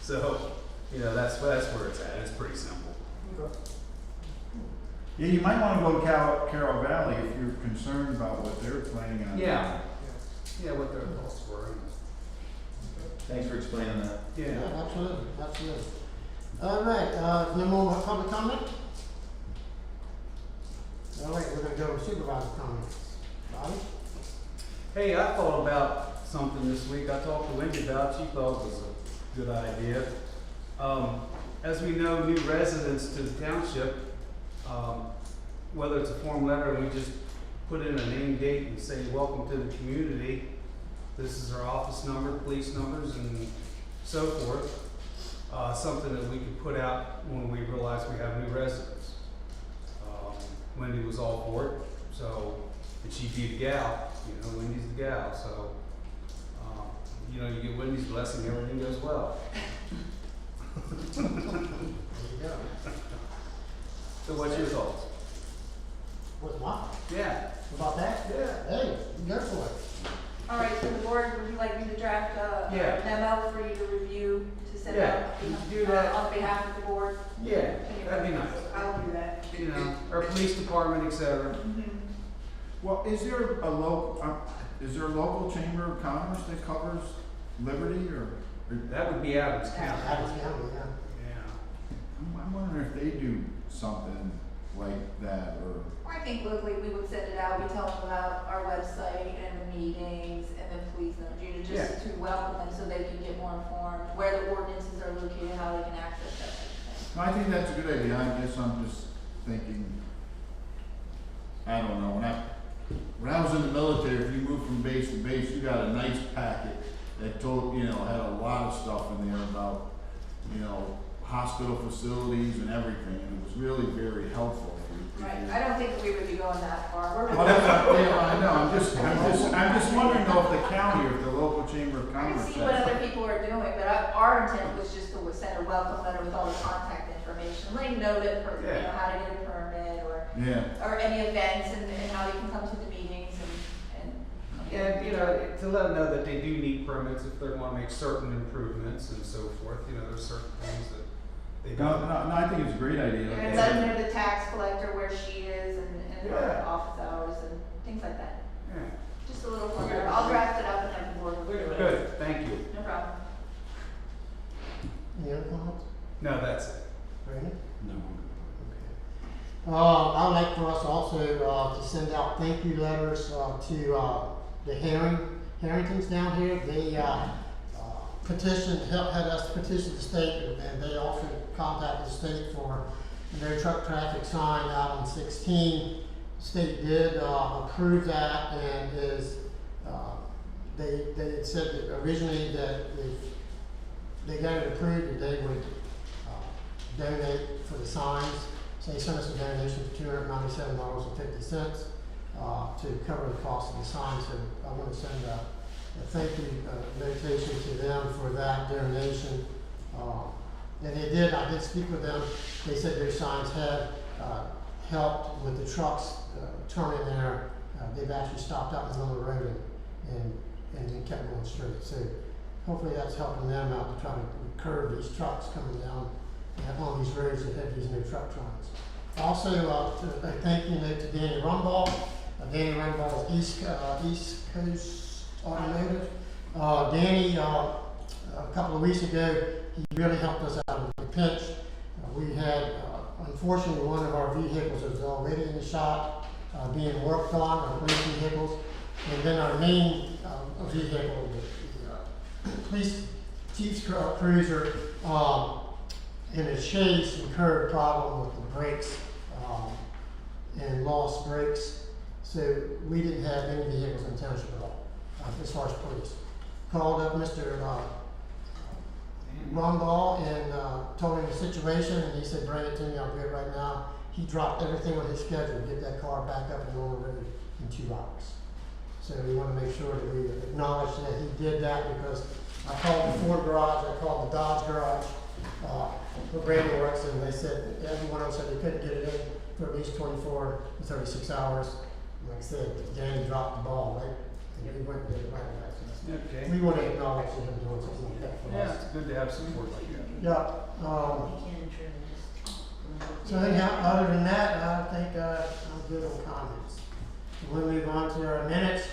So, that's where it's at. It's pretty simple. Yeah, you might wanna go to Carroll Valley if you're concerned about what they're planning on. Yeah. Yeah, what their thoughts were. Thanks for explaining that. Yeah, absolutely, absolutely. All right, no more public comment? All right, we're gonna go to supervisor comments. Bobby? Hey, I thought about something this week. I talked to Wendy about. She thought it was a good idea. As we know, new residents to the township, whether it's a form letter and we just put in a name, date, and say welcome to the community. This is our office number, police numbers, and so forth. Something that we could put out when we realize we have new residents. Wendy was all for it, so, and she'd be the gal, Wendy's the gal, so, you get Wendy's blessing, everything goes well. There you go. So what's your thoughts? What's mine? Yeah. About that? Yeah. Hey, go for it. All right, so the board, would you like me to draft a memo for you to review, to send Yeah, out? you can do that. On behalf of the board? Yeah, that'd be nice. I'll do that. Our police department, et cetera. Well, is there a local chamber of commerce that covers Liberty or? That would be Adams County. Adams County, yeah. Yeah. I'm wondering if they do something like that or. I think locally, we would send it out, we tell them about our website and the meetings, and then please know, just to welcome them so they can get more informed, where the ordinances are located, how they can access that type of thing. No, I think that's a good idea. I guess I'm just thinking, I don't know, when I was in the military, if you moved from base to base, you got a nice packet that told, had a lot of stuff in there about, hospital facilities and everything, and it was really very helpful. Right, I don't think we would be going that far, we're. Well, I know, I'm just wondering though if the county or if the local chamber of I commerce. can see what other people are doing, but our intent was just to send a welcome letter with all the contact information, letting know that, how to get a permit, or any events, and how they can come to the meetings, and. And, to let them know that they do need permits if they want to make certain improvements and so forth, there's certain things that they No, don't. I think it's a great idea. And let them know the tax collector where she is, and her office hours, and things like that. Yeah. Just a little further, I'll draft it up and have the board review it. Good, thank you. No problem. Any other comments? No, that's it. Brandon? No. I'd like for us also, to send out thank you letters, to, the Herring Harrington's down here, they, petitioned, had us petition the state, and they also contacted the state for no truck traffic sign out on 16. State did, approve that, and is, they had said that originally that if they got it approved, that they would, donate for the signs. So they sent us a donation of $297.50, to cover the cost of the signs. So I want to send a thank you notation to them for that donation. And they did, I did speak with them. They said their signs have helped with the trucks turning there. They've actually stopped out in the middle of the road and then kept going straight. So hopefully that's helping them out to try to curb these trucks coming down on these roads that have these new truck signs. Also, a thank you note to Danny Rumball. Danny Rumball is East Coast Automotive. Danny, a couple of weeks ago, he really helped us out in a pinch. We had, unfortunately, one of our vehicles was already in the shop, being worked on, our police vehicles. And then our main vehicle, the police chief's cruiser, in a chase incurred a problem with the brakes, and lost brakes. So we didn't have any vehicles in township at all, as far as police. Called up Mr. Rumball and told him the situation, and he said, bring it to me, I'll do it right now. He dropped everything on his schedule to get that car back up and on the road in 2 hours. So we want to make sure that we acknowledge that he did that, because I called the Ford garage, I called the Dodge garage, for Brandon Works, and they said, everyone else said they couldn't get it in for at least 24 to 36 hours. Like I said, Danny dropped the ball, right? And he went and did it right away. Okay. We want to acknowledge him doing something like that for Yeah, us. it's good to have support like that. Yeah, We can trim this. so anyhow, other than that, I think, I'm good on comments. So we'll move on to our minutes.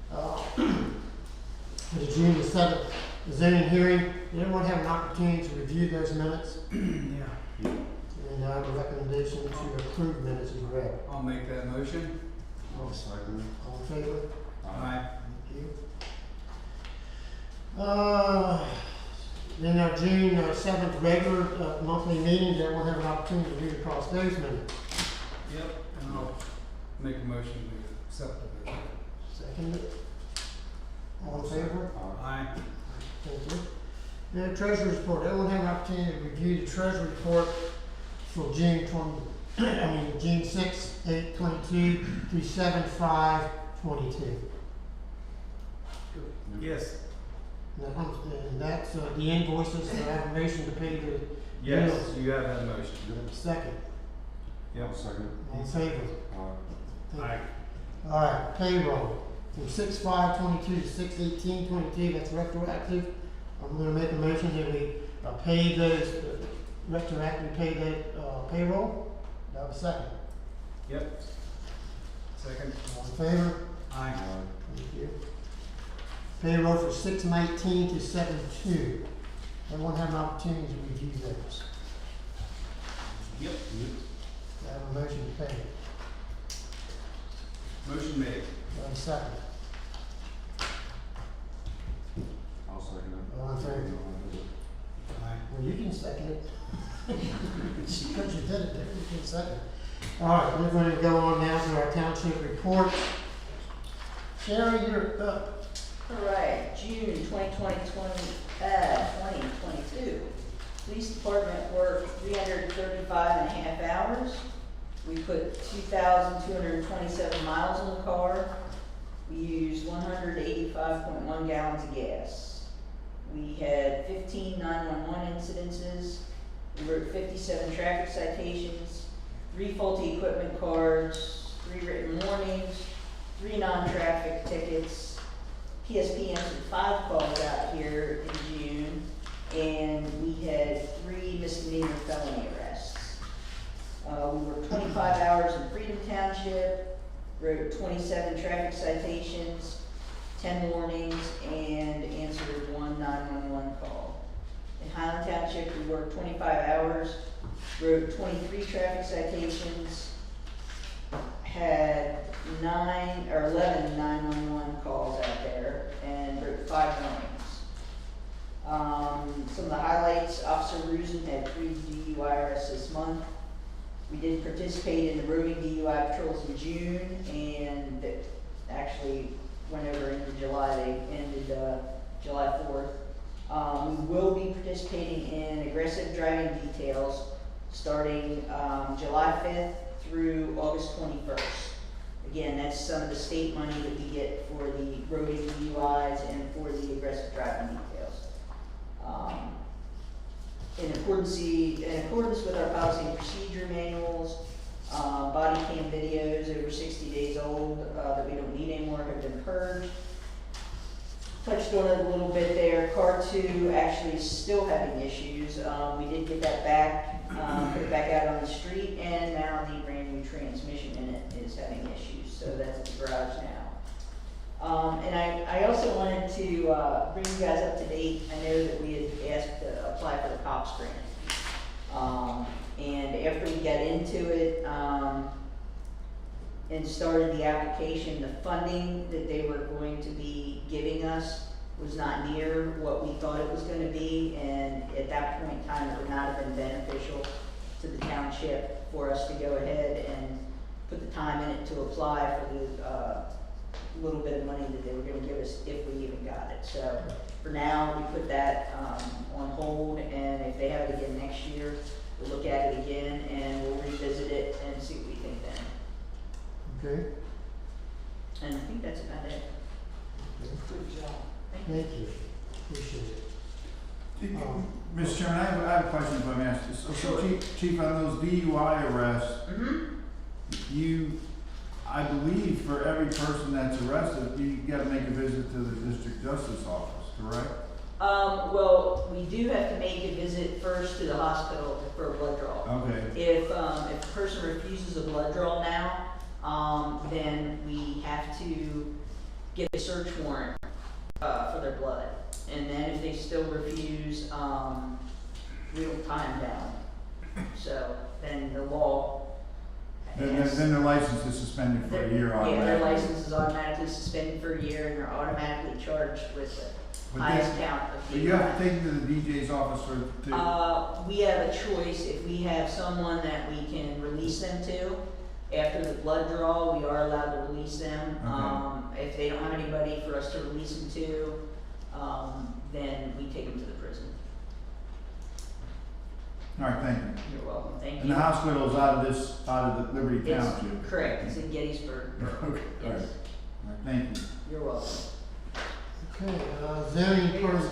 For the June the 7th zoning hearing, did everyone have an opportunity to review those minutes? Yeah. And I have a recommendation to approve minutes as read. I'll make that motion. I'll second All in favor? Aye. Thank you. Then our June 7th regular monthly meeting, did everyone have an opportunity to read across those minutes? Yep. And I'll make a motion to accept the motion. Second it. All in favor? Aye. Thank you. Then treasurer's report, everyone have an opportunity to review the treasury report for June 6, 8, 22 through 7, 5, 22. Yes. And that's the invoices, the affirmation to pay the Yes, bills. you have that motion. Second, Yep. second. all in favor? Aye. All right, payroll, from 6/5/22 to 6/18/22, that's retroactive. I'm gonna make a motion that we pay those, retroactively pay that payroll. Do I have a second? Yep. Second. All in favor? Aye. Thank you. Payroll for 6/19 to 7/2. Everyone have an opportunity to review those. Yep. Do I have a motion to pay? Motion made. Do I have a second? I'll second it. All in favor? Aye. Well, you can second it. Because you did it, you can second it. All right, we're going to go on now to our township report. Sherry, you're up. All right, June 2022. Police department worked 335 and a half hours. We put 2,227 miles on the car. We used 185.1 gallons of gas. We had 15 911 incidences. We wrote 57 traffic citations, 3 faulty equipment cards, 3 written warnings, 3 non-traffic tickets. PSP answered 5 calls out here in June, and we had 3 misdemeanor felony arrests. We worked 25 hours in Freedom Township, wrote 27 traffic citations, 10 warnings, and answered 1 911 call. In Highland Township, we worked 25 hours, wrote 23 traffic citations, had 11 911 calls out there, and 5 warnings. Some of the highlights, Officer Rusin had 3 DUI arrests this month. We did participate in the roving DUI patrols in June, and actually went over into July. They ended July 4th. We will be participating in aggressive driving details starting July 5th through August 21st. Again, that's some of the state money that we get for the roving DUIs and for the aggressive driving details. In accordance with our policy and procedure manuals, body cam videos over 60 days old that we don't need anymore have been purged. Touched on it a little bit there. Car 2 actually is still having issues. We did get that back, put it back out on the street, and now the brand new transmission in it is having issues. So that's at the garage now. And I also wanted to bring you guys up to date. I know that we had asked to apply for the COPS grant. And after we got into it and started the application, the funding that they were going to be giving us was not near what we thought it was going to be. And at that point in time, it would not have been beneficial to the township for us to go ahead and put the time in it to apply for the little bit of money that they were going to give us if we even got it. So for now, we put that on hold, and if they have it again next year, we'll look at it again and we'll revisit it and see what we think then. Okay, And I think that's about it. good job. Thank you, appreciate it. Mr. Chairman, I have a question if I may ask. So Chief, on those DUI arrests, I believe for every person that's arrested, you gotta make a visit to the district justice office, correct? Well, we do have to make a visit first to the hospital for a blood draw. Okay. If a person refuses a blood draw now, then we have to get a search warrant for their blood. And then if they still refuse, we don't tie them down. So then the law. Then their license is suspended for a year Yeah, automatically. their license is automatically suspended for a year, and they're automatically charged with the But highest count of But you have to DUI. take them to the DJ's office to. We have a choice. If we have someone that we can release them to, after the blood draw, we are allowed to release them. Okay. If they don't have anybody for us to release them to, then we take them to the prison. All right, thank you. You're welcome. Thank you. And the hospital's out of the Liberty It's Township. correct. It's in Gettysburg. Okay, all right. Yes. All right, thank you. You're welcome. Okay, zoning permit.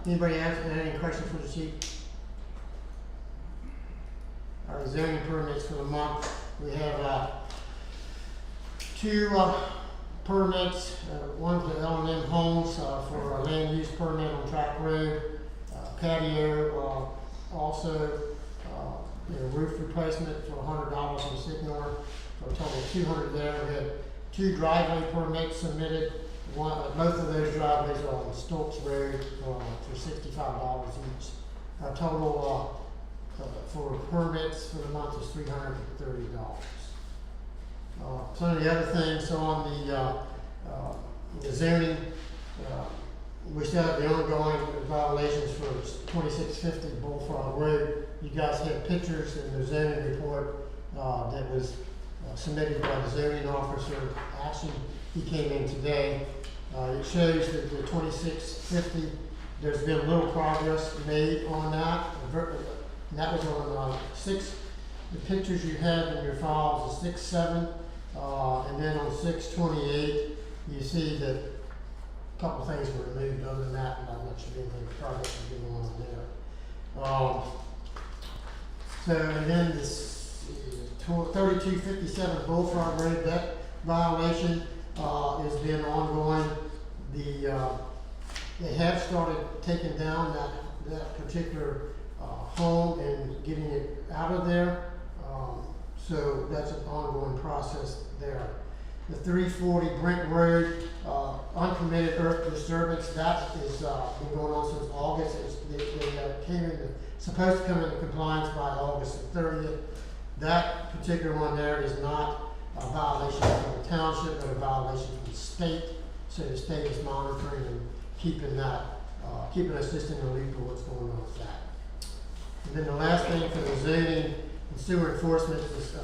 Anybody have any questions for the chief? Our zoning permits for the month, we have 2 permits. One's the L&M Homes for a land use permit on Track Road, patio, also roof replacement for $100 from Sycamore, for a total of $200 there. We had 2 driveway permits submitted. Both of those driveways are on Stokes Road for $65 each. Our total for permits for the month is $330. Some of the other things on the zoning, we still have the ongoing violations for 2650 Bullfrog Road. You guys have pictures in the zoning report that was submitted by the zoning officer. Actually, he came in today. It shows that the 2650, there's been little progress made on that. And that was on the pictures you have in your files is 6/7, and then on 6/28, you see that a couple things were removed. Other than that, not much of anything progress has been going on there. So, and then this 3257 Bullfrog Road, that violation has been ongoing. They have started taking down that particular home and getting it out of there. So that's an ongoing process there. The 340 Brent Road, unpermitted earth disturbance, that is been going on since August. They supposed to come into compliance by August 30th. That particular one there is not violations from the township, but a violation from the state. So the state is monitoring and keeping that, keeping us just in the loop of what's going on with that. And then the last thing for the zoning and sewer enforcement is,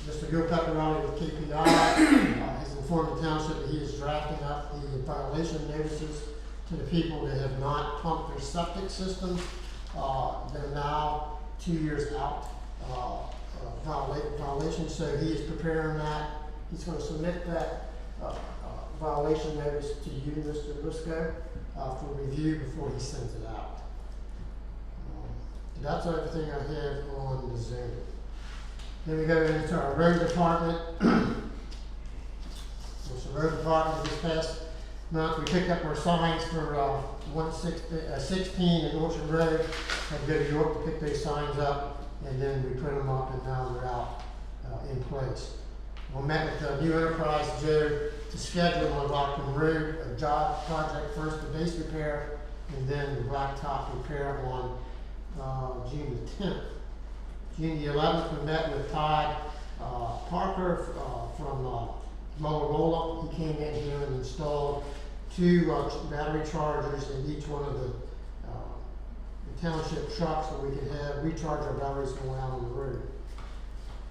Mr. Gil Pepperoni with KPI has informed the township that he is drafting up the violation notices to the people that have not pumped their septic systems. They're now 2 years out, violations, so he is preparing that. He's gonna submit that, violation notice to you, Mr. Briscoe, for review before he sends it out. That's everything I have on the zoning. Then we go into our road department. So road department this past month, we picked up our signs for 16 in Orchard Road. Had to go to York to pick those signs up, and then we put them up, and now they're out in place. We met with New Enterprise Joe to schedule on Lockton Road a job project, first the base repair, and then the blacktop repair on June the 10th. June the 11th, we met with Todd Parker from Motorola. He came in here and installed 2 battery chargers in each one of the township trucks so we could have recharge our batteries going out on the road.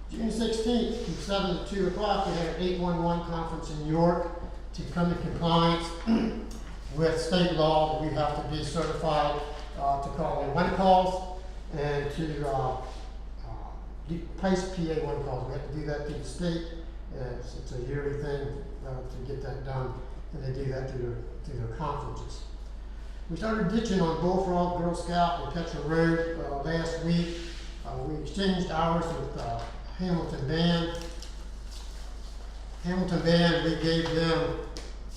June 16th, from 7 to 2 o'clock, we had an 811 conference in York to come to compliance with state law that we have to be certified to call in one calls and to place PA one calls. We have to do that through the state. It's a yearly thing to get that done, and they do that through their conferences. We started ditching on Bullfrog, Girl Scout, and Petra Road last week. We exchanged hours with Hamilton Band. Hamilton Band, we gave them,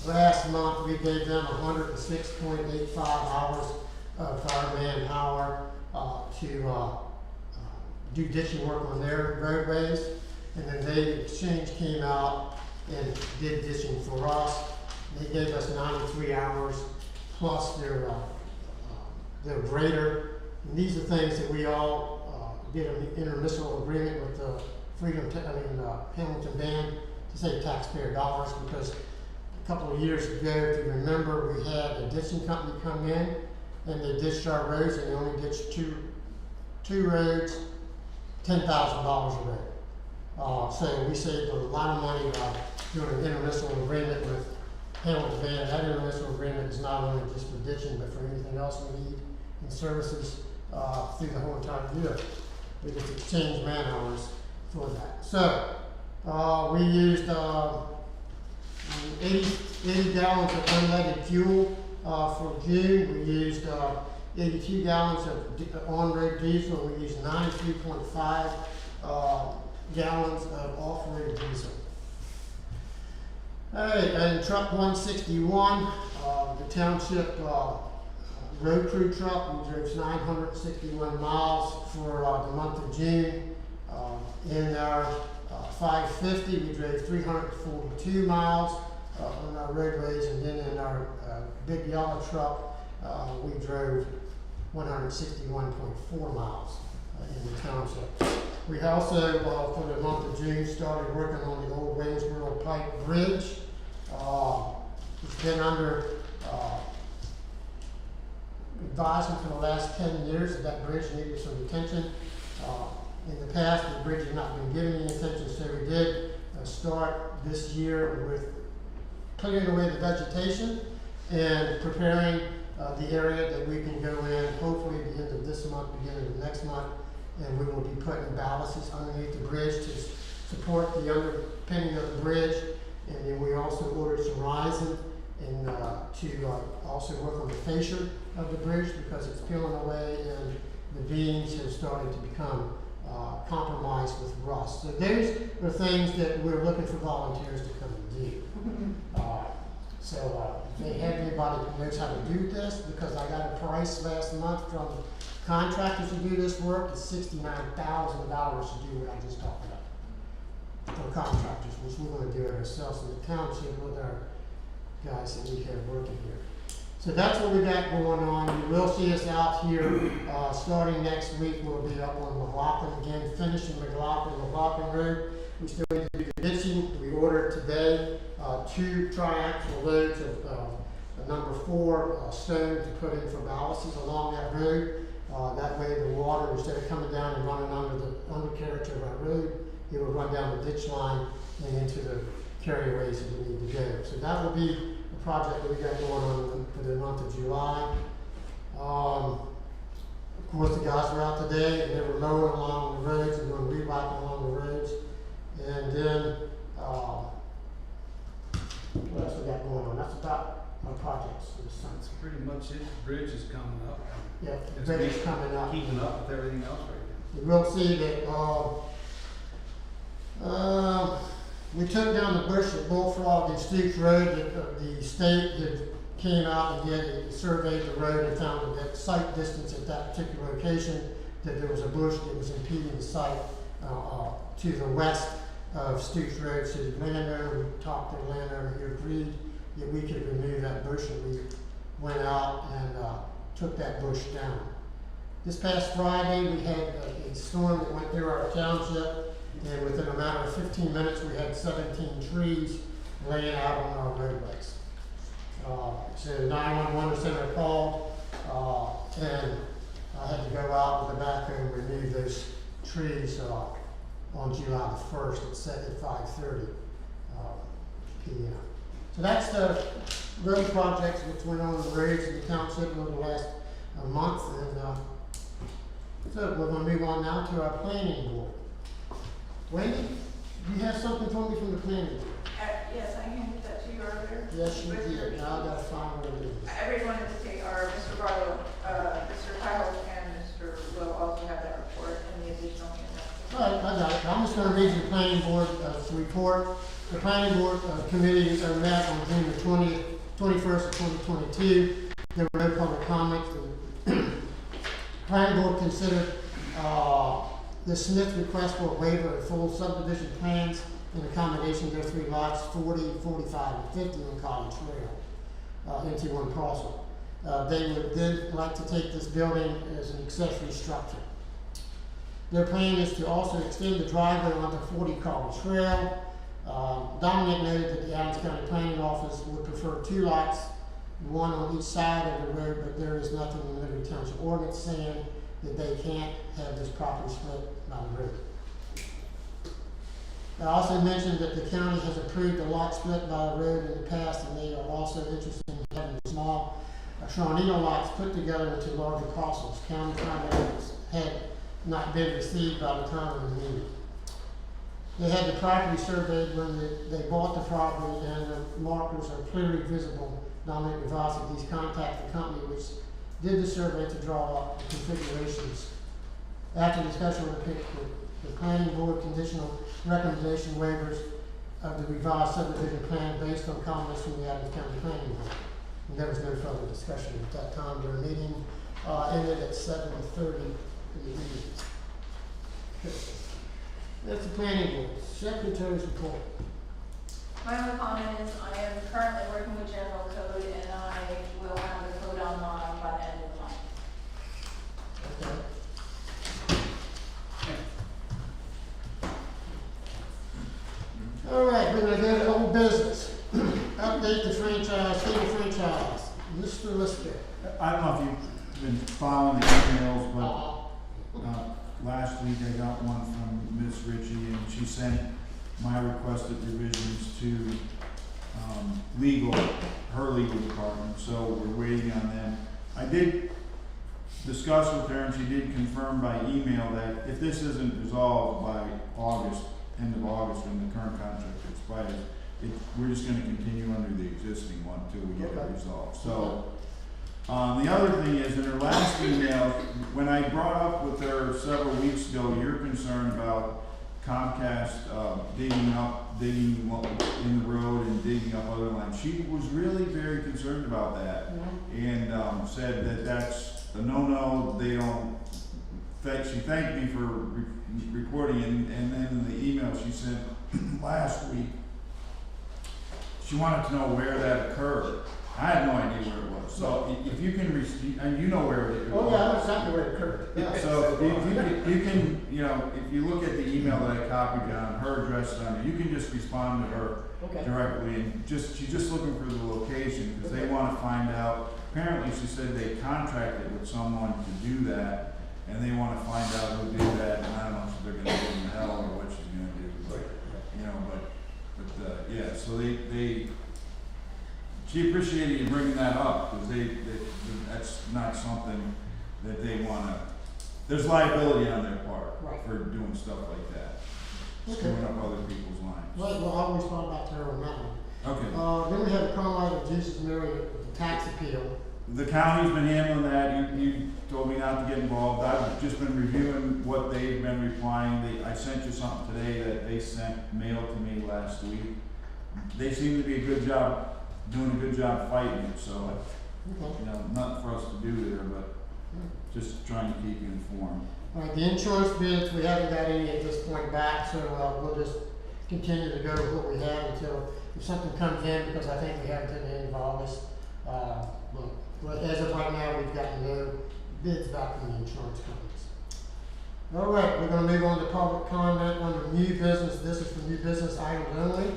last month, we gave them 106.85 hours of fireman power to do ditching work on their roadways. And then they exchange came out and did ditching for us. They gave us 93 hours plus their grader. And these are things that we all did an intermunicipal agreement with the Hamilton Band to save taxpayer dollars, because a couple of years ago, if you remember, we had a ditching company come in and they ditched our roads, and they only ditched two roads, $10,000 a road. So we saved a lot of money by doing an intermunicipal agreement with Hamilton Band. That intermunicipal agreement is not only just for ditching, but for anything else we need in services through the whole entire year. We just exchange man hours for that. So we used 80 gallons of unleaded fuel for June. We used 82 gallons of on-road diesel. We used 93.5 gallons of off-road diesel. All right, and truck 161, the township road crew truck, we drove 961 miles for the month of June. In our 550, we drove 342 miles on our roadways, and then in our big yellow truck, we drove 161.4 miles in the township. We also, for the month of June, started working on the old Waynesboro Pike Bridge. It's been under advisement for the last 10 years that bridge needed some attention. In the past, the bridge has not been given any attention, so we did start this year with clearing away the vegetation and preparing the area that we can go in, hopefully at the end of this month, beginning of next month, and we will be putting ballasts underneath the bridge to support the underpinning of the bridge. And then we also ordered some rising and to also work on the fascia of the bridge, because it's peeling away and the beams have started to become compromised with rust. So those are things that we're looking for volunteers to come and do. So if they have anybody who knows how to do this, because I got a price last month from contractors to do this work, it's $69,000 to do what I just talked about. For contractors, which we're going to do it ourselves in the township with our guys that we have working here. So that's what we got going on. You will see us out here starting next week. We'll be up on McLaughlin again, finishing McLaughlin Road. We still need to do the ditching, we ordered today, 2 triaxle loads of number 4 stone to put in for ballasts along that road. That way the water, instead of coming down and running under the undercarriage of our road, it will run down the ditch line and into the carryways that we need to go. So that will be the project that we got going on for the month of July. Of course, the guys were out today and they were mowing along the roads and doing re-rocking along the roads. And then, what else we got going on? That's about our projects for the summer. That's pretty much it. The bridge is coming up. Yeah, the It's bridge is coming up. Keeping up with everything else right now. You will see that, we took down the bush at Bullfrog and Stoops Road. The state had came out and surveyed the road and found that site distance at that particular location, that there was a bush that was impeding the site to the west of Stoops Road. So the landowner, we talked to the landowner, he agreed that we could remove that bush, and we went out and took that bush down. This past Friday, we had a storm that went through our township, and within a matter of 15 minutes, we had 17 trees laying out on our roadways. So 911 center called, and I had to go out with the backhoe and remove those trees on July the 1st at 5:30 p.m. So that's the road projects which went on the roads in the township over the last month, and so we're going to move on now to our planning board. Wendy, you have something for me from the planning board? Yes, I handed that to you earlier. Yes, you did. Now I gotta find what it is. Everyone at the take, or Mr. Barlow, Mr. Kyle, and Mr. Will also have that report and the additional handout. All right, I got it. I'm just gonna read you the planning board report. The planning board committees are met on June the 21st of 2022. There were no public comments. The planning board considered the Smith request for a waiver of full subdivision plans in accommodation of their 3 lots, 40, 45, and 50 on College Trail, into one parcel. They would then like to take this building as an accessory structure. Their plan is to also extend the driveway onto 40 College Trail. Dominic noted that the Adams County Planning Office would prefer 2 lots, 1 on each side of the road, but there is nothing in the Liberty Township ordinance saying that they can't have this property split by the road. I also mentioned that the county has approved a lot split by the road in the past, and they are also interested in having small Shawnee lots put together into larger parcels. County comments had not been received by the time of the meeting. They had the property surveyed when they bought the property, and the markers are clearly visible. Dominic advised that these contact the company which did the survey to draw up the configurations. After discussion with the planning board, conditional recommendation waivers of the revised subdivision plan based on comments from the Adams County Planning Board. And there was no further discussion at that time. Their meeting ended at 7:30 in the evening. That's the planning board. Secretary's report. My only comment is I am currently working with general code, and I will have the code online by the end of the month. Okay. All right, we're gonna go to old business. Update the franchise, state franchise. Mr. Lister. I don't know if you've been following the emails, but last week I got one from Ms. Ritchie, and she sent my requested revisions to her legal department, so we're waiting on them. I did discuss with her, and she did confirm by email that if this isn't resolved by August, end of August, when the current contract expires, we're just gonna continue under the existing one until we get it resolved. So, the other thing is, in her last email, when I brought up with her several weeks ago, your concern about Comcast digging in the road and digging up other lines, she was really very concerned about that, and said that that's a no-no. They don't. She thanked me for reporting, and then in the email she sent last week, she wanted to know where that occurred. I had no idea where it was, so if you can, and you know where it is. Oh, yeah, I know exactly where it occurred. Yeah. So you can, you know, if you look at the email that I copied on, her address is on there, you can just respond to her Okay. directly, and she's just looking for the location, because they wanna find out, apparently she said they contracted with someone to do that, and they wanna find out who did that, and I don't know if they're gonna give them hell or what she's gonna do, but, you know, yeah, so she appreciated you bringing that up, because that's not something that they wanna, there's liability on their part Right. for doing stuff like that. Okay. Screwing up other people's lives. Right, well, I'll respond back to her on that one. Okay. Then we have a comment of Jesus Mary, the tax appeal. The county's been handling that, you told me not to get involved, I've just been reviewing what they've been replying, I sent you something today that they sent mailed to me last week. They seem to be doing a good job fighting it, so, Okay. you know, nothing for us to do there, but just trying to keep you informed. All right, the insurance bids, we haven't got any at this point back, so we'll just continue to go with what we have until if something comes in, because I think we have until the end of August. But as of right now, we've gotten no bids back from the insurance companies. All right, we're gonna move on to public comment under new business. This is for new business items only.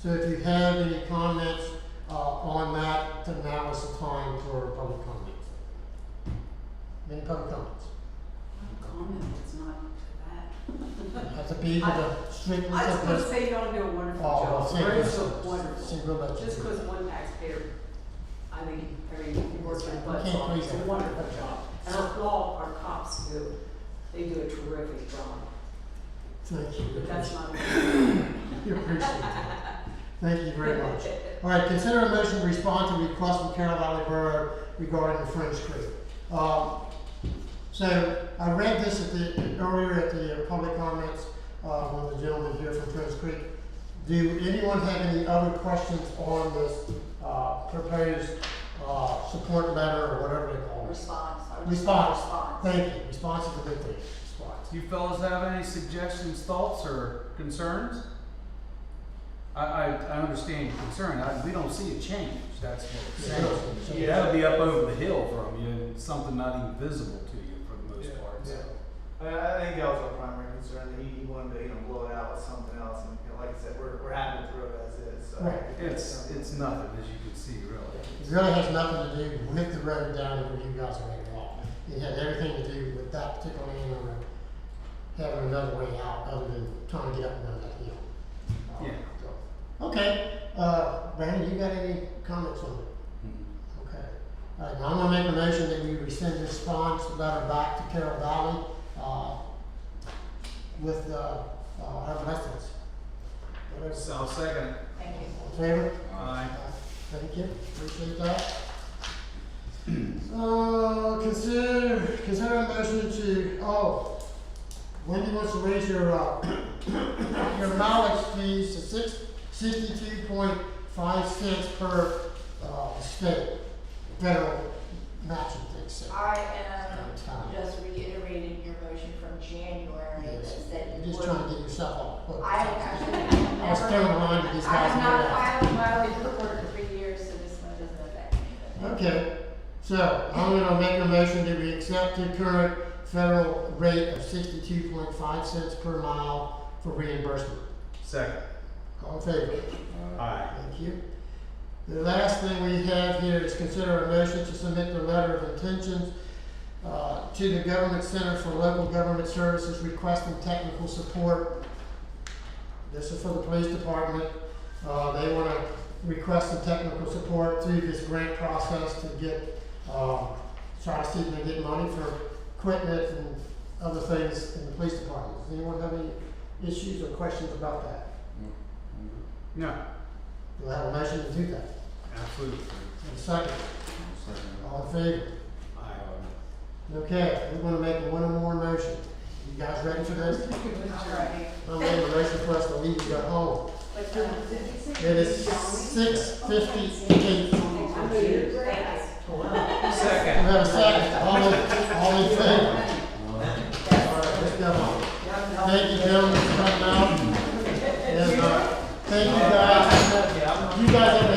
So if you have any comments on that, then now is the time for public comments. Any public comments? Comment, it's not that. Has to be to the strictly I just to want to this. say y'all do a wonderful Oh, job. thank you. It's wonderful. See, we'll let you Just do because it. one taxpayer, you work your butts can't off, please it's a everybody. wonderful job. And I applaud our cops too. They do a terrific job. Thank you. But that's not. You appreciate that. Thank you very much. All right, consider a motion to respond to request from Carroll Valley Borough regarding the French Creek. So I read this earlier at the public comments, when the gentleman here from French Creek. Do anyone have any other questions on this, proposed, support letter or whatever they call it? Response. Response. Thank you. Response is a good thing. Response. Do you fellas have any suggestions, thoughts, or concerns? I understand your concern, we don't see a change, that's what it's saying. That'll be up over the hill from you, and something not even visible to you for the most part, so. I think that was our primary concern, that he wanted to, blow it out with something else, and, like I said, we're happy with the road as is, so. Right. It's nothing, as you can see, really. It really has nothing to do with the road down where you guys are at all. It has everything to do with that particular landowner having another way out other than trying to get up and down that hill. Yeah. Okay, Brandon, you got any comments on it? Okay. All right, now I'm gonna make a motion that we rescind the response letter back to Carroll Valley, with, our blessings. So I'll second it. Thank you. All in favor? Aye. Thank you, appreciate that. Consider a motion to, Wendy wants to raise your mileage fees to 62.5 cents per, state, federal matching thing, so. I am just reiterating your motion from January that Yes, said you're you just would. trying to get yourself off. the hook. I actually I was throwing a line to these I guys. have not in the back. filed a mileage report for 3 years, so this one doesn't affect me. Okay, so I'm gonna make a motion that we accept the current federal rate of 62.5 cents per mile for reimbursement. Second. All in favor? Aye. Thank you. The last thing we have here is consider a motion to submit the letter of intentions to the Government Center for Local Government Services requesting technical support. This is for the police department. They want to request some technical support through this grant process to get, try to see if they get money for equipment and other things in the police department. Does anyone have any issues or questions about that? No, Do I have a motion to do that? absolutely. And a second? All in favor? Aye. Okay, we're gonna make one more motion. You guys ready for this? I'm ready. I'm making a motion for us to leave and go home. What time is it? It is 6:58. Second. We have a second. All in favor? All right, let's go home. Thank you, gentlemen, for coming out. And, thank you guys. You guys have